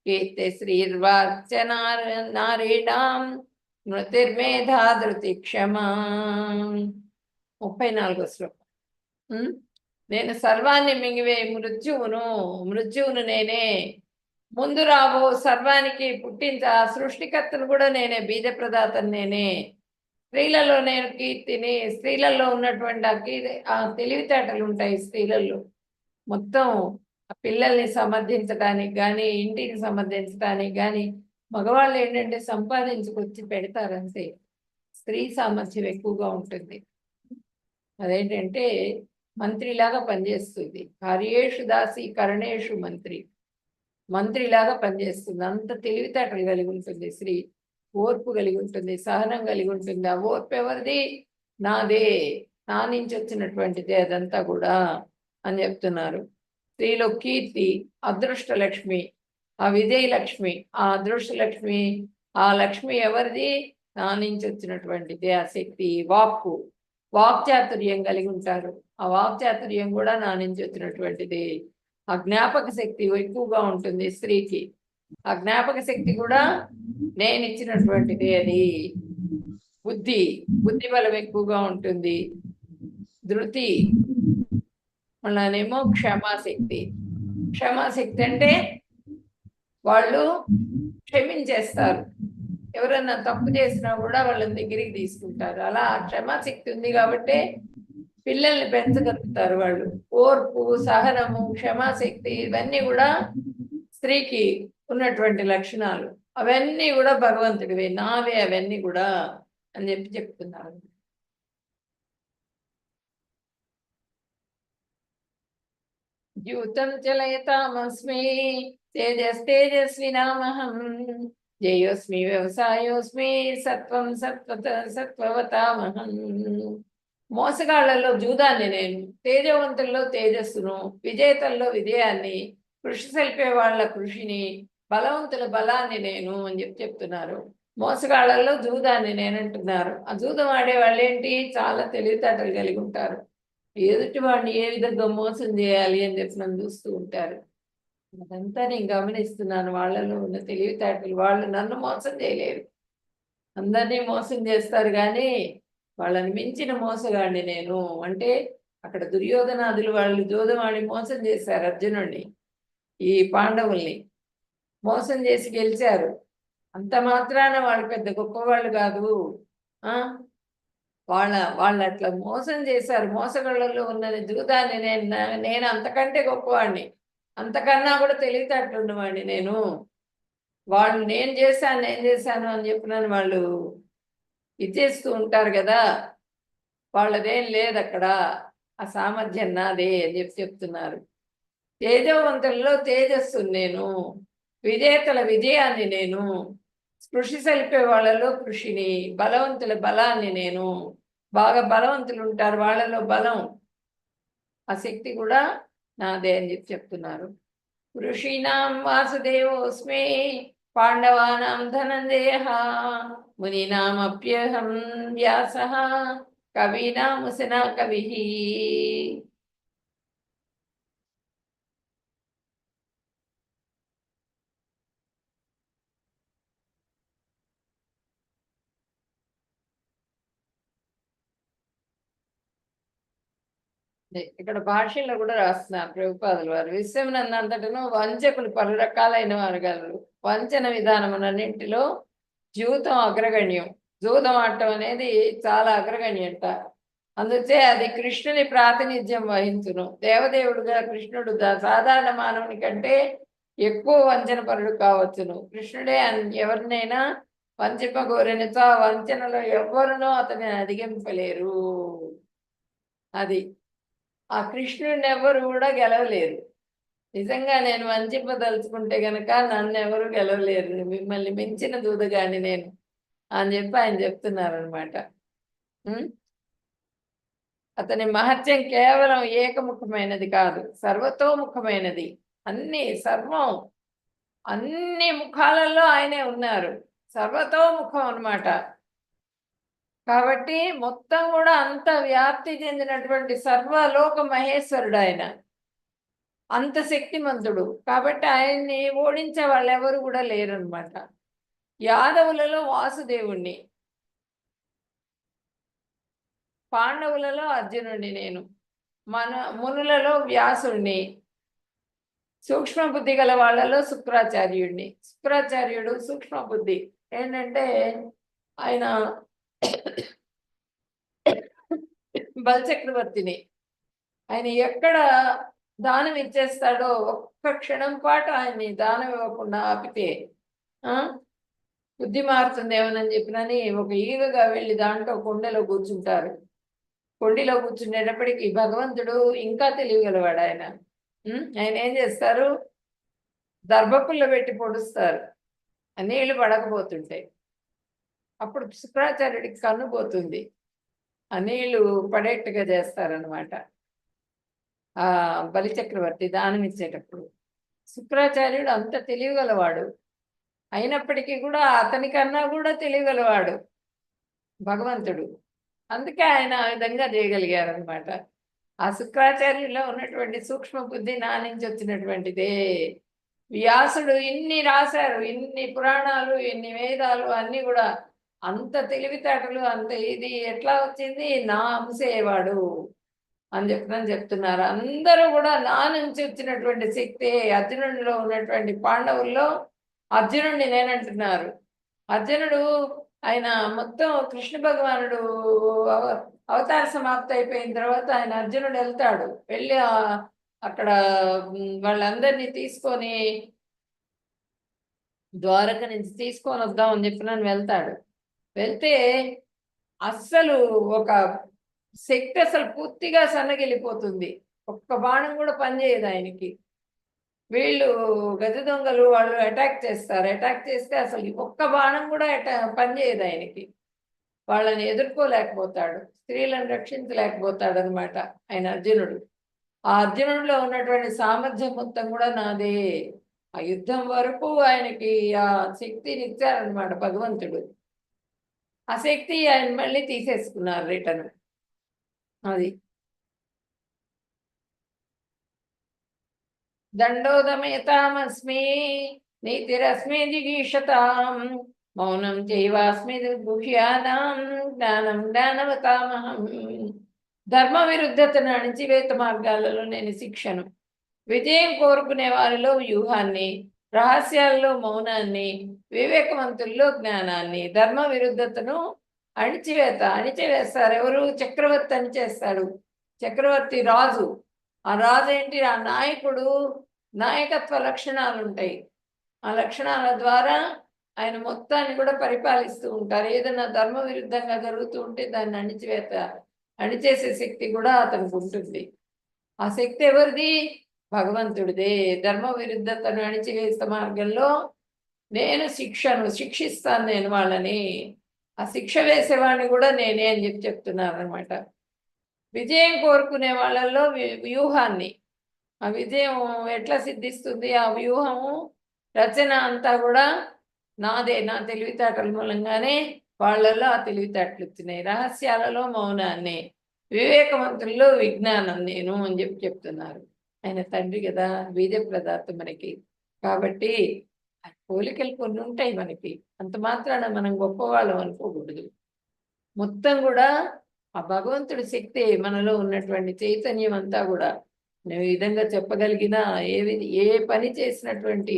S1: కీర్తి శ్రీర్వాచ నారీణాం మృతిర్మేధా ధృతి క్షమా. 34వ శ్లోకం. నేను సర్వాన్ని మింగివే మృత్యువును నేనే, ముందు రాబో సర్వానికి పుట్టించ సృష్టికర్తను కూడా నేనే, బీజ ప్రదాతను నేనే. స్త్రీలలో నేను కీర్తిని, స్త్రీలలో ఉన్నటువంటి ఆ తెలివితేటలు ఉంటాయి స్త్రీలలో, మొత్తం ఆ పిల్లల్ని సమర్థించడానికి కానీ, ఇంటిని సమర్థించడానికి కానీ. మగవాళ్ళు ఏంటంటే సంపాదించుకొచ్చి పెడతారంతే, స్త్రీ సామర్థ్యం ఎక్కువగా ఉంటుంది. అదేంటంటే మంత్రిలాగా పనిచేస్తుంది. కార్యేషు దాసి కరణేషు మంత్రిలాగా పనిచేస్తుంది. అంత తెలివితేటలు కలిగి ఉంటుంది స్త్రీ, ఓర్పు కలిగి ఉంటుంది, సహనం కలిగి ఉంటుంది. ఆ ఓర్పు ఎవరిది? నాదే, నా నుంచి వచ్చినటువంటిదే అదంతా కూడా అని చెప్తున్నారు. స్త్రీలో కీర్తి, అదృష్ట లక్ష్మి, ఆ విజయలక్ష్మి, ఆ అదృష్ట లక్ష్మి, ఆ లక్ష్మి ఎవరిది? నా నుంచి వచ్చినటువంటిదే ఆ శక్తి. వాక్చాతుర్యం కలిగి ఉంటారు, ఆ వాక్చాతుర్యం కూడా నా నుంచి వచ్చినటువంటిది. ఆ జ్ఞాపక శక్తి ఎక్కువగా ఉంటుంది స్త్రీకి, ఆ జ్ఞాపక శక్తి కూడా నేను ఇచ్చినటువంటిది. అది బుద్ధి బలం ఎక్కువగా ఉంటుంది. ధృతి మళ్ళానేమో క్షమాశక్తి అంటే వాళ్ళు క్షమించేస్తారు, ఎవరన్నా తప్పు చేసినా కూడా వాళ్ళని దగ్గరికి తీసుకుంటారు. అలా క్షమాశక్తి ఉంది కాబట్టి పిల్లల్ని పెంచగలుగుతారు వాళ్ళు. ఓర్పు, సహనము, క్షమాశక్తి ఇవన్నీ కూడా స్త్రీకి ఉన్నటువంటి లక్షణాలు. అవన్నీ కూడా భగవంతుడివే, నావే అవన్నీ కూడా అని చెప్తున్నారు. ద్యూతం చలయతామస్మి తేజస్తేజస్వినామహం జయోస్మి వ్యవసాయోస్మి సత్వవతామహం. మోసగాళ్లలో జూదాన్ని నేను, తేజవంతుల్లో తేజస్సును, విజేతల్లో విజయాన్ని, కృషి సల్పే వాళ్ళ కృషిని, బలవంతుల బలాన్ని నేను అని చెప్తున్నారు. మోసగాళ్లలో జూదాన్ని నేనంటున్నారు. ఆ జూదం ఆడే వాళ్ళు ఏంటి? చాలా తెలివితేటలు కలిగి ఉంటారు. ఎదుటి వాడిని ఏ విధంగా మోసం చేయాలి అని చెప్పి నన్ను చూస్తూ ఉంటారు. అదంతా నేను గమనిస్తున్నాను. వాళ్ళలో ఉన్న తెలివితేటలు. వాళ్ళు నన్ను మోసం చేయలేరు, అందరినీ మోసం చేస్తారు, కానీ వాళ్ళని మించిన మోసగాడిని నేను. అంటే అక్కడ దుర్యోధనాదులు వాళ్ళు జూదమాడి మోసం చేశారు అర్జునుడిని, ఈ పాండవుల్ని మోసం చేసి గెలిచారు. అంత మాత్రాన వాళ్ళు పెద్ద గొప్పవాళ్ళు కాదు. వాళ్ళు అట్లా మోసం చేశారు. మోసగాళ్ళలో ఉన్నది జూదాన్ని నేను అంతకంటే గొప్పవాడిని, అంతకన్నా కూడా తెలివితేటలు ఉన్నవాడిని నేను. వాళ్ళు నేను చేశాను అని చెప్పినాను వాళ్ళు ఇచ్చేస్తూ ఉంటారు కదా, వాళ్ళదేం లేదు అక్కడ. ఆ సామర్థ్యం నాదే అని చెప్తున్నారు. తేజవంతుల్లో తేజస్సు నేను, విజేతల విజయాన్ని నేను, కృషి సలిపే వాళ్ళలో కృషిని, బలవంతుల బలాన్ని నేను. బాగా బలవంతులు ఉంటారు, వాళ్ళలో బలం, ఆ శక్తి కూడా నాదే అని చెప్తున్నారు. ఋషీణాం వాసుదేవోస్మి పాండవానాం ధనంజయ మునీనామప్యహం వ్యాస కవీనాముసనా కవి. ఇక్కడ భాషల్లో కూడా రాస్తున్నారు ప్రభుపాదుల వారు. విశ్వమునందంతటను వంచకులు పలు రకాలైన వారు గలరు. వంచన విధానములన్నింటిలో జూతం అగ్రగణ్యం. జూదం ఆడటం అనేది చాలా అగ్రగణ్యంట. అందుచే అది కృష్ణుని ప్రాతినిధ్యం వహించును. దేవదేవుడుగా కృష్ణుడు సాధారణ మానవుని కంటే ఎక్కువ వంచన పరుడు కావచ్చును. కృష్ణుడే ఎవరినైనా వంచపగోరినచో ఆ వంచనలో ఎవరునో అతనిని అధిగమింపలేరు. అది ఆ కృష్ణుడిని ఎవరు కూడా గెలవలేరు. నిజంగా నేను వంచింపదలుచుకుంటే గనక నన్ను ఎవరు గెలవలేరు, మిమ్మల్ని మించిన దూదగాని నేను అని చెప్పి ఆయన చెప్తున్నారనమాట. అతని మహత్యం కేవలం ఏకముఖమైనది కాదు, సర్వతోముఖమైనది. సర్వం అన్ని ముఖాలలో ఆయనే ఉన్నారు. సర్వతోముఖం అన్నమాట. కాబట్టి మొత్తం కూడా అంత వ్యాప్తి చెందినటువంటి సర్వలోక మహేశ్వరుడు ఆయన. అంత శక్తిమంతుడు. కాబట్టి ఆయన్ని ఓడించే వాళ్ళు ఎవరు కూడా లేరనమాట. యాదవులలో వాసుదేవుణ్ణి, పాండవులలో అర్జునుడిని నేను, మునులలో వ్యాసుణ్ణి, సూక్ష్మ బుద్ధి గల వాళ్ళలో శుక్రాచార్యుడిని. శుక్రాచార్యుడు సూక్ష్మ బుద్ధి ఏంటంటే ఆయన బలచక్రవర్తిని. ఆయన ఎక్కడ దానం ఇచ్చేస్తాడో ఒక్క క్షణం పాటు ఆయన్ని దానం ఇవ్వకుండా ఆపితే బుద్ధి మారుతుందేమోనని చెప్పినని ఒక ఈగగా వెళ్ళి దాంట్లో కొండలో కూర్చుంటారు. కొండిలో కూర్చునేటప్పటికీ భగవంతుడు ఇంకా తెలియగలవాడు ఆయన. ఆయన ఏం చేస్తారు, దర్భపుల్లో పెట్టి పొడుస్తారు ఆ నీళ్లు పడకపోతుంటే. అప్పుడు శుక్రాచార్యుడికి కన్ను పోతుంది, ఆ నీళ్లు పడేట్టుగా చేస్తారనమాట. ఆ బలిచక్రవర్తి దానం ఇచ్చేటప్పుడు శుక్రాచార్యుడు అంత తెలియగలవాడు. అయినప్పటికీ కూడా అతనికన్నా కూడా తెలియగలవాడు భగవంతుడు. అందుకే ఆయన ఆ విధంగా చేయగలిగారు అనమాట. ఆ శుక్రాచార్యుల్లో ఉన్నటువంటి సూక్ష్మ బుద్ధి నా నుంచి వచ్చినటువంటిదే. వ్యాసుడు ఇన్ని రాశారు, ఇన్ని పురాణాలు, ఇన్ని వేదాలు అన్ని కూడా అంత తెలివితేటలు, అంత ఇది ఎట్లా వచ్చింది, నా అంశేవాడు అని చెప్తున్నారు. అందరూ కూడా నా నుంచి వచ్చినటువంటి శక్తి. అర్జునుడిలో ఉన్నటువంటి పాండవుల్లో అర్జునుడిని నేనంటున్నారు. అర్జునుడు ఆయన మొత్తం కృష్ణ భగవానుడు అవతార సమాప్తి అయిపోయిన తర్వాత ఆయన అర్జునుడు వెళ్తాడు. వెళ్ళి అక్కడ వాళ్ళందరినీ తీసుకొని ద్వారక నుంచి తీసుకొని వద్దామని చెప్పి నన్ను వెళ్తాడు. వెళ్తే అస్సలు ఒక శక్తి అసలు పూర్తిగా సన్నగిలిపోతుంది. ఒక్క బాణం కూడా పనిచేయదు ఆయనకి. వీళ్ళు గజ దొంగలు వాళ్ళు అటాక్ చేస్తారు. అటాక్ చేస్తే అసలు ఒక్క బాణం కూడా పనిచేయదు ఆయనకి. వాళ్ళని ఎదుర్కోలేకపోతాడు, స్త్రీలను రక్షించలేకపోతాడు అనమాట ఆయన అర్జునుడు. ఆ అర్జునుడిలో ఉన్నటువంటి సామర్థ్యం మొత్తం కూడా నాదే. ఆ యుద్ధం వరకు ఆయనకి ఆ శక్తిని ఇచ్చారనమాట భగవంతుడు. ఆ శక్తి ఆయన మళ్ళీ తీసేసుకున్నారు రిటర్న్. అది దండోదమేతామస్మి నీతిరస్మి జిగీషతాం మౌనం చైవాస్మి దుర్గుహ్యానాం జ్ఞానం జ్ఞానవతామహం. ధర్మ విరుద్ధతను అణిచివేత మార్గాలలో నేను శిక్షను, విజయం కోరుకునే వారిలో వ్యూహాన్ని, రహస్యాల్లో మౌనాన్ని, వివేకవంతుల్లో జ్ఞానాన్ని. ధర్మ విరుద్ధతను అణిచివేస్తారు ఎవరు? చక్రవర్తి అణిచేస్తాడు. చక్రవర్తి రాజు. ఆ రాజు ఏంటి? ఆ నాయకుడు నాయకత్వ లక్షణాలు ఉంటాయి. ఆ లక్షణాల ద్వారా ఆయన మొత్తాన్ని కూడా పరిపాలిస్తూ ఉంటారు. ఏదైనా ధర్మ విరుద్ధంగా జరుగుతూ ఉంటే దాన్ని అణిచేసే శక్తి కూడా అతనికి ఉంటుంది. ఆ శక్తి ఎవరిది? భగవంతుడిదే. ధర్మ విరుద్ధతను అణిచివేసే మార్గంలో నేను శిక్షిస్తాను నేను వాళ్ళని. ఆ శిక్ష వేసేవాడిని కూడా నేనే అని చెప్తున్నారు అనమాట. విజయం కోరుకునే వాళ్ళల్లో వ్యూహాన్ని, ఆ విజయం ఎట్లా సిద్ధిస్తుంది, ఆ వ్యూహము రచన అంతా కూడా నాదే. నా తెలివితేటల మూలంగానే వాళ్ళల్లో ఆ తెలివితేటలు వచ్చినాయి. రహస్యాలలో మౌనాన్ని, వివేకవంతుల్లో విజ్ఞానం నేను అని చెప్తున్నారు. ఆయన తండ్రి కదా, బీజ ప్రదాత మనకి. కాబట్టి పోలికలు కొన్ని ఉంటాయి మనకి. అంత మాత్రాన మనం గొప్పవాళ్ళం అనుకోకూడదు. మొత్తం కూడా ఆ భగవంతుడి శక్తి మనలో ఉన్నటువంటి చైతన్యం అంతా కూడా నేను ఈ విధంగా చెప్పగలిగిన ఏ పని చేసినటువంటి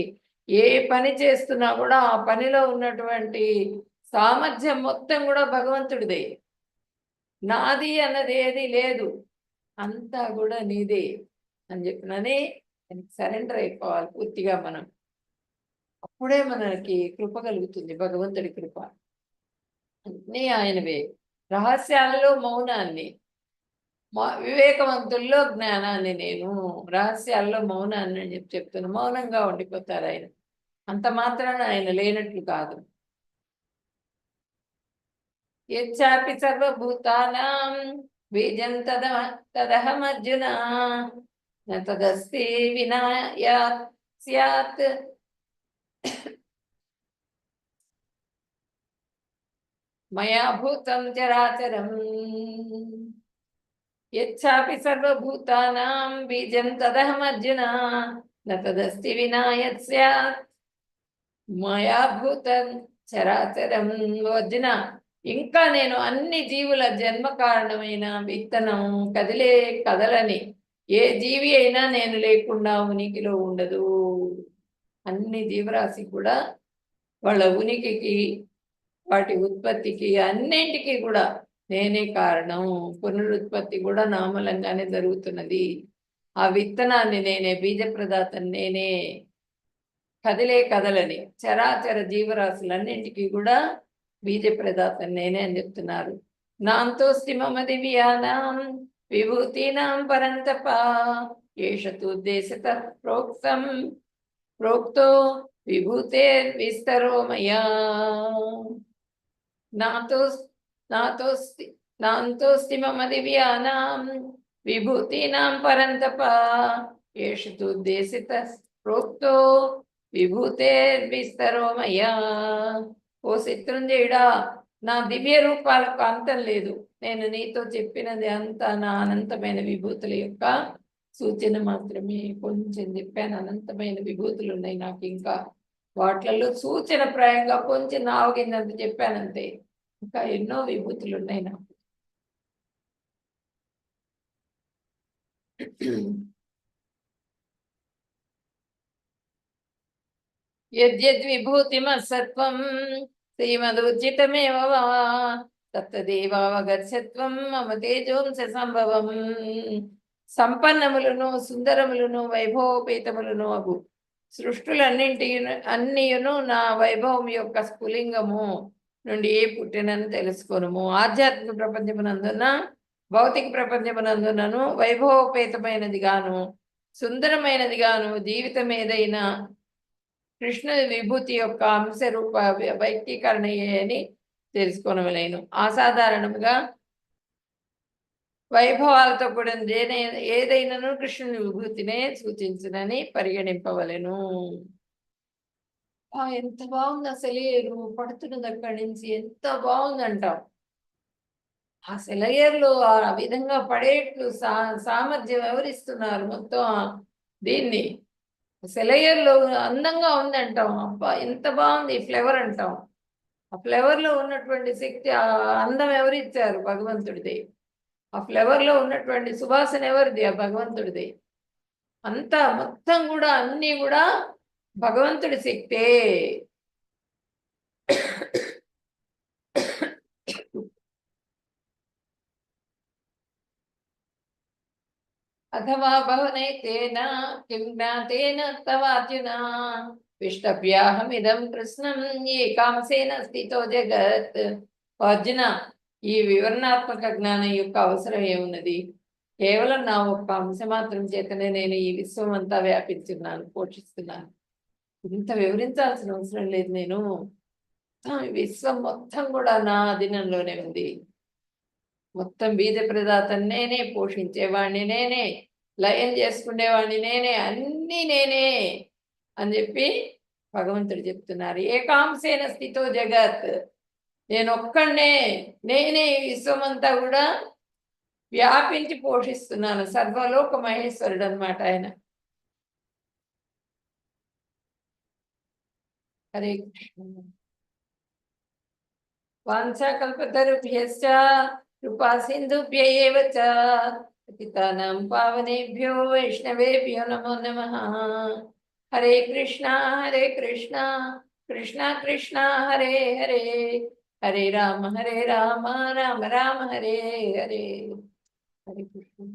S1: ఏ పని చేస్తున్నా కూడా ఆ పనిలో ఉన్నటువంటి సామర్థ్యం మొత్తం కూడా భగవంతుడిదే. నాది అన్నది ఏది లేదు, అంతా కూడా నీదే అని చెప్పినని సరెండర్ అయిపోవాలి పూర్తిగా మనం. అప్పుడే మనకి కృప కలుగుతుంది, భగవంతుడి కృప. అన్నీ ఆయనవే. రహస్యాలలో మౌనాన్ని, వివేకవంతుల్లో జ్ఞానాన్ని, నేను రహస్యాల్లో మౌనాన్ని అని చెప్తున్నా. మౌనంగా ఉండిపోతారు ఆయన, అంత మాత్రాన ఆయన లేనట్లు కాదు. యచ్చాపి సర్వభూతానాం బీజం తదహమర్జున న తదస్తి వినా యాత్ స్యాత్. మయా భూతం చరాచరం యచ్చాపి సర్వభూతానాం బీజం తదహమర్జున న తదస్తి వినా యత్ స్యాత్. మయా భూతం చరాచరం. అర్జున, ఇంకా నేను అన్ని జీవుల జన్మ కారణమైన విత్తనం, కదలని ఏ జీవి అయినా నేను లేకుండా ఉనికిలో ఉండదు. అన్ని జీవరాశి కూడా వాళ్ళ ఉనికికి, వాటి ఉత్పత్తికి, అన్నింటికి కూడా నేనే కారణం. పునరుత్పత్తి కూడా నా మూలంగానే జరుగుతున్నది. ఆ విత్తనాన్ని నేనే, బీజ ప్రదాతని నేనే. కదలని చరాచర జీవరాశులన్నింటికి కూడా బీజ ప్రదాతని నేనే అని చెప్తున్నారు. నాంతోస్తి మమ దివ్యానాం విభూతీనాం పరంతప ఏషతుద్దేశత ప్రోక్తో విభూతే విస్తరో మయా. నాంతోస్తి మమ దివ్యానాం విభూతీనాం పరంతప ఏషతుద్దేశిత ప్రోక్తో విభూతే విస్తరో మయా. ఓ శత్రుంజయుడా, నా దివ్య రూపాలకు అంతం లేదు. నేను నీతో చెప్పినది అంతా నా అనంతమైన విభూతుల యొక్క సూచన మాత్రమే. కొంచెం చెప్పాను, అనంతమైన విభూతులు ఉన్నాయి నాకు. ఇంకా వాటిలలో సూచన ప్రాయంగా కొంచెం నావగిందంత చెప్పానంతే. ఇంకా ఎన్నో విభూతులు ఉన్నాయి నాకు. యద్యద్విభూతిమత్సత్వం శ్రీమదుర్జితమేవ వా తత్తదేవావగచ్చత్వం మమ తేజోంస సంభవం. సంపన్నములను, సుందరములను, వైభవోపేతములను అగు అన్నియును నా వైభవం యొక్క స్ఫులింగము నుండి పుట్టినని తెలుసుకొనుము. ఆధ్యాత్మిక ప్రపంచమునందున, భౌతిక ప్రపంచమునందునను వైభవోపేతమైనది గాను, సుందరమైనది గాను జీవితం ఏదైనా కృష్ణ విభూతి యొక్క అంశరూప వ్యక్తీకరణ అని తెలుసుకోనవలేను. అసాధారణంగా వైభవాలతో కూడిన ఏదైనాను కృష్ణుని విభూతినే సూచించునని పరిగణింపవలెను. ఎంత బాగుంది అసలు, పడుతున్నది అక్కడి నుంచి, ఎంత బాగుందంటాం. ఆ సెలయేర్లు ఆ విధంగా పడేట్లు సామర్థ్యం ఎవరిస్తున్నారు మొత్తం దీన్ని. సెలయేర్లో అందంగా ఉంది అంటాం. అబ్బా ఎంత బాగుంది ఫ్లేవర్ అంటాం. ఆ ఫ్లేవర్ లో ఉన్నటువంటి శక్తి, ఆ అందం ఎవరిచ్చారు? భగవంతుడిదే. ఆ ఫ్లేవర్ లో ఉన్నటువంటి సువాసన ఎవరిది? ఆ భగవంతుడిదే. అంతా మొత్తం కూడా అన్ని కూడా భగవంతుడి శక్తే. అథవా బహునైతేన కిం జ్ఞాతేన తవార్జున విష్టభ్యాహమిదం కృష్ణం ఏకాంశేన స్థితో జగత్. అర్జున, ఈ వివరణాత్మక జ్ఞానం యొక్క అవసరం ఏమున్నది? కేవలం నా ఒక్క అంశ మాత్రం చేతనే నేను ఈ విశ్వం అంతా వ్యాపించున్నాను, పోషిస్తున్నాను. ఇంత వివరించాల్సిన అవసరం లేదు. నేను విశ్వం మొత్తం కూడా నా అధీనంలోనే ఉంది. మొత్తం బీజ ప్రదాతని నేనే, పోషించేవాడిని నేనే, లయం చేసుకునేవాడిని నేనే, అన్నీ నేనే అని చెప్పి భగవంతుడు చెప్తున్నారు. ఏకాంశేన స్థితో జగత్. నేను ఒక్కడే, నేనే ఈ విశ్వమంతా కూడా వ్యాపించి పోషిస్తున్నాను. సర్వలోక మహేశ్వరుడు అన్నమాట ఆయన. హరే కృష్ణ. వాంఛాకల్పతరుభ్యశ్చ कृपा सिन्धुभ्य एव च पतितानां पावनेभ्यो वैष्णवेभ्यो नमो नमः। हरे कृष्णा कृष्णा कृष्णा हरे हरे, हरे राम राम राम हरे हरे। हरे कृष्ण।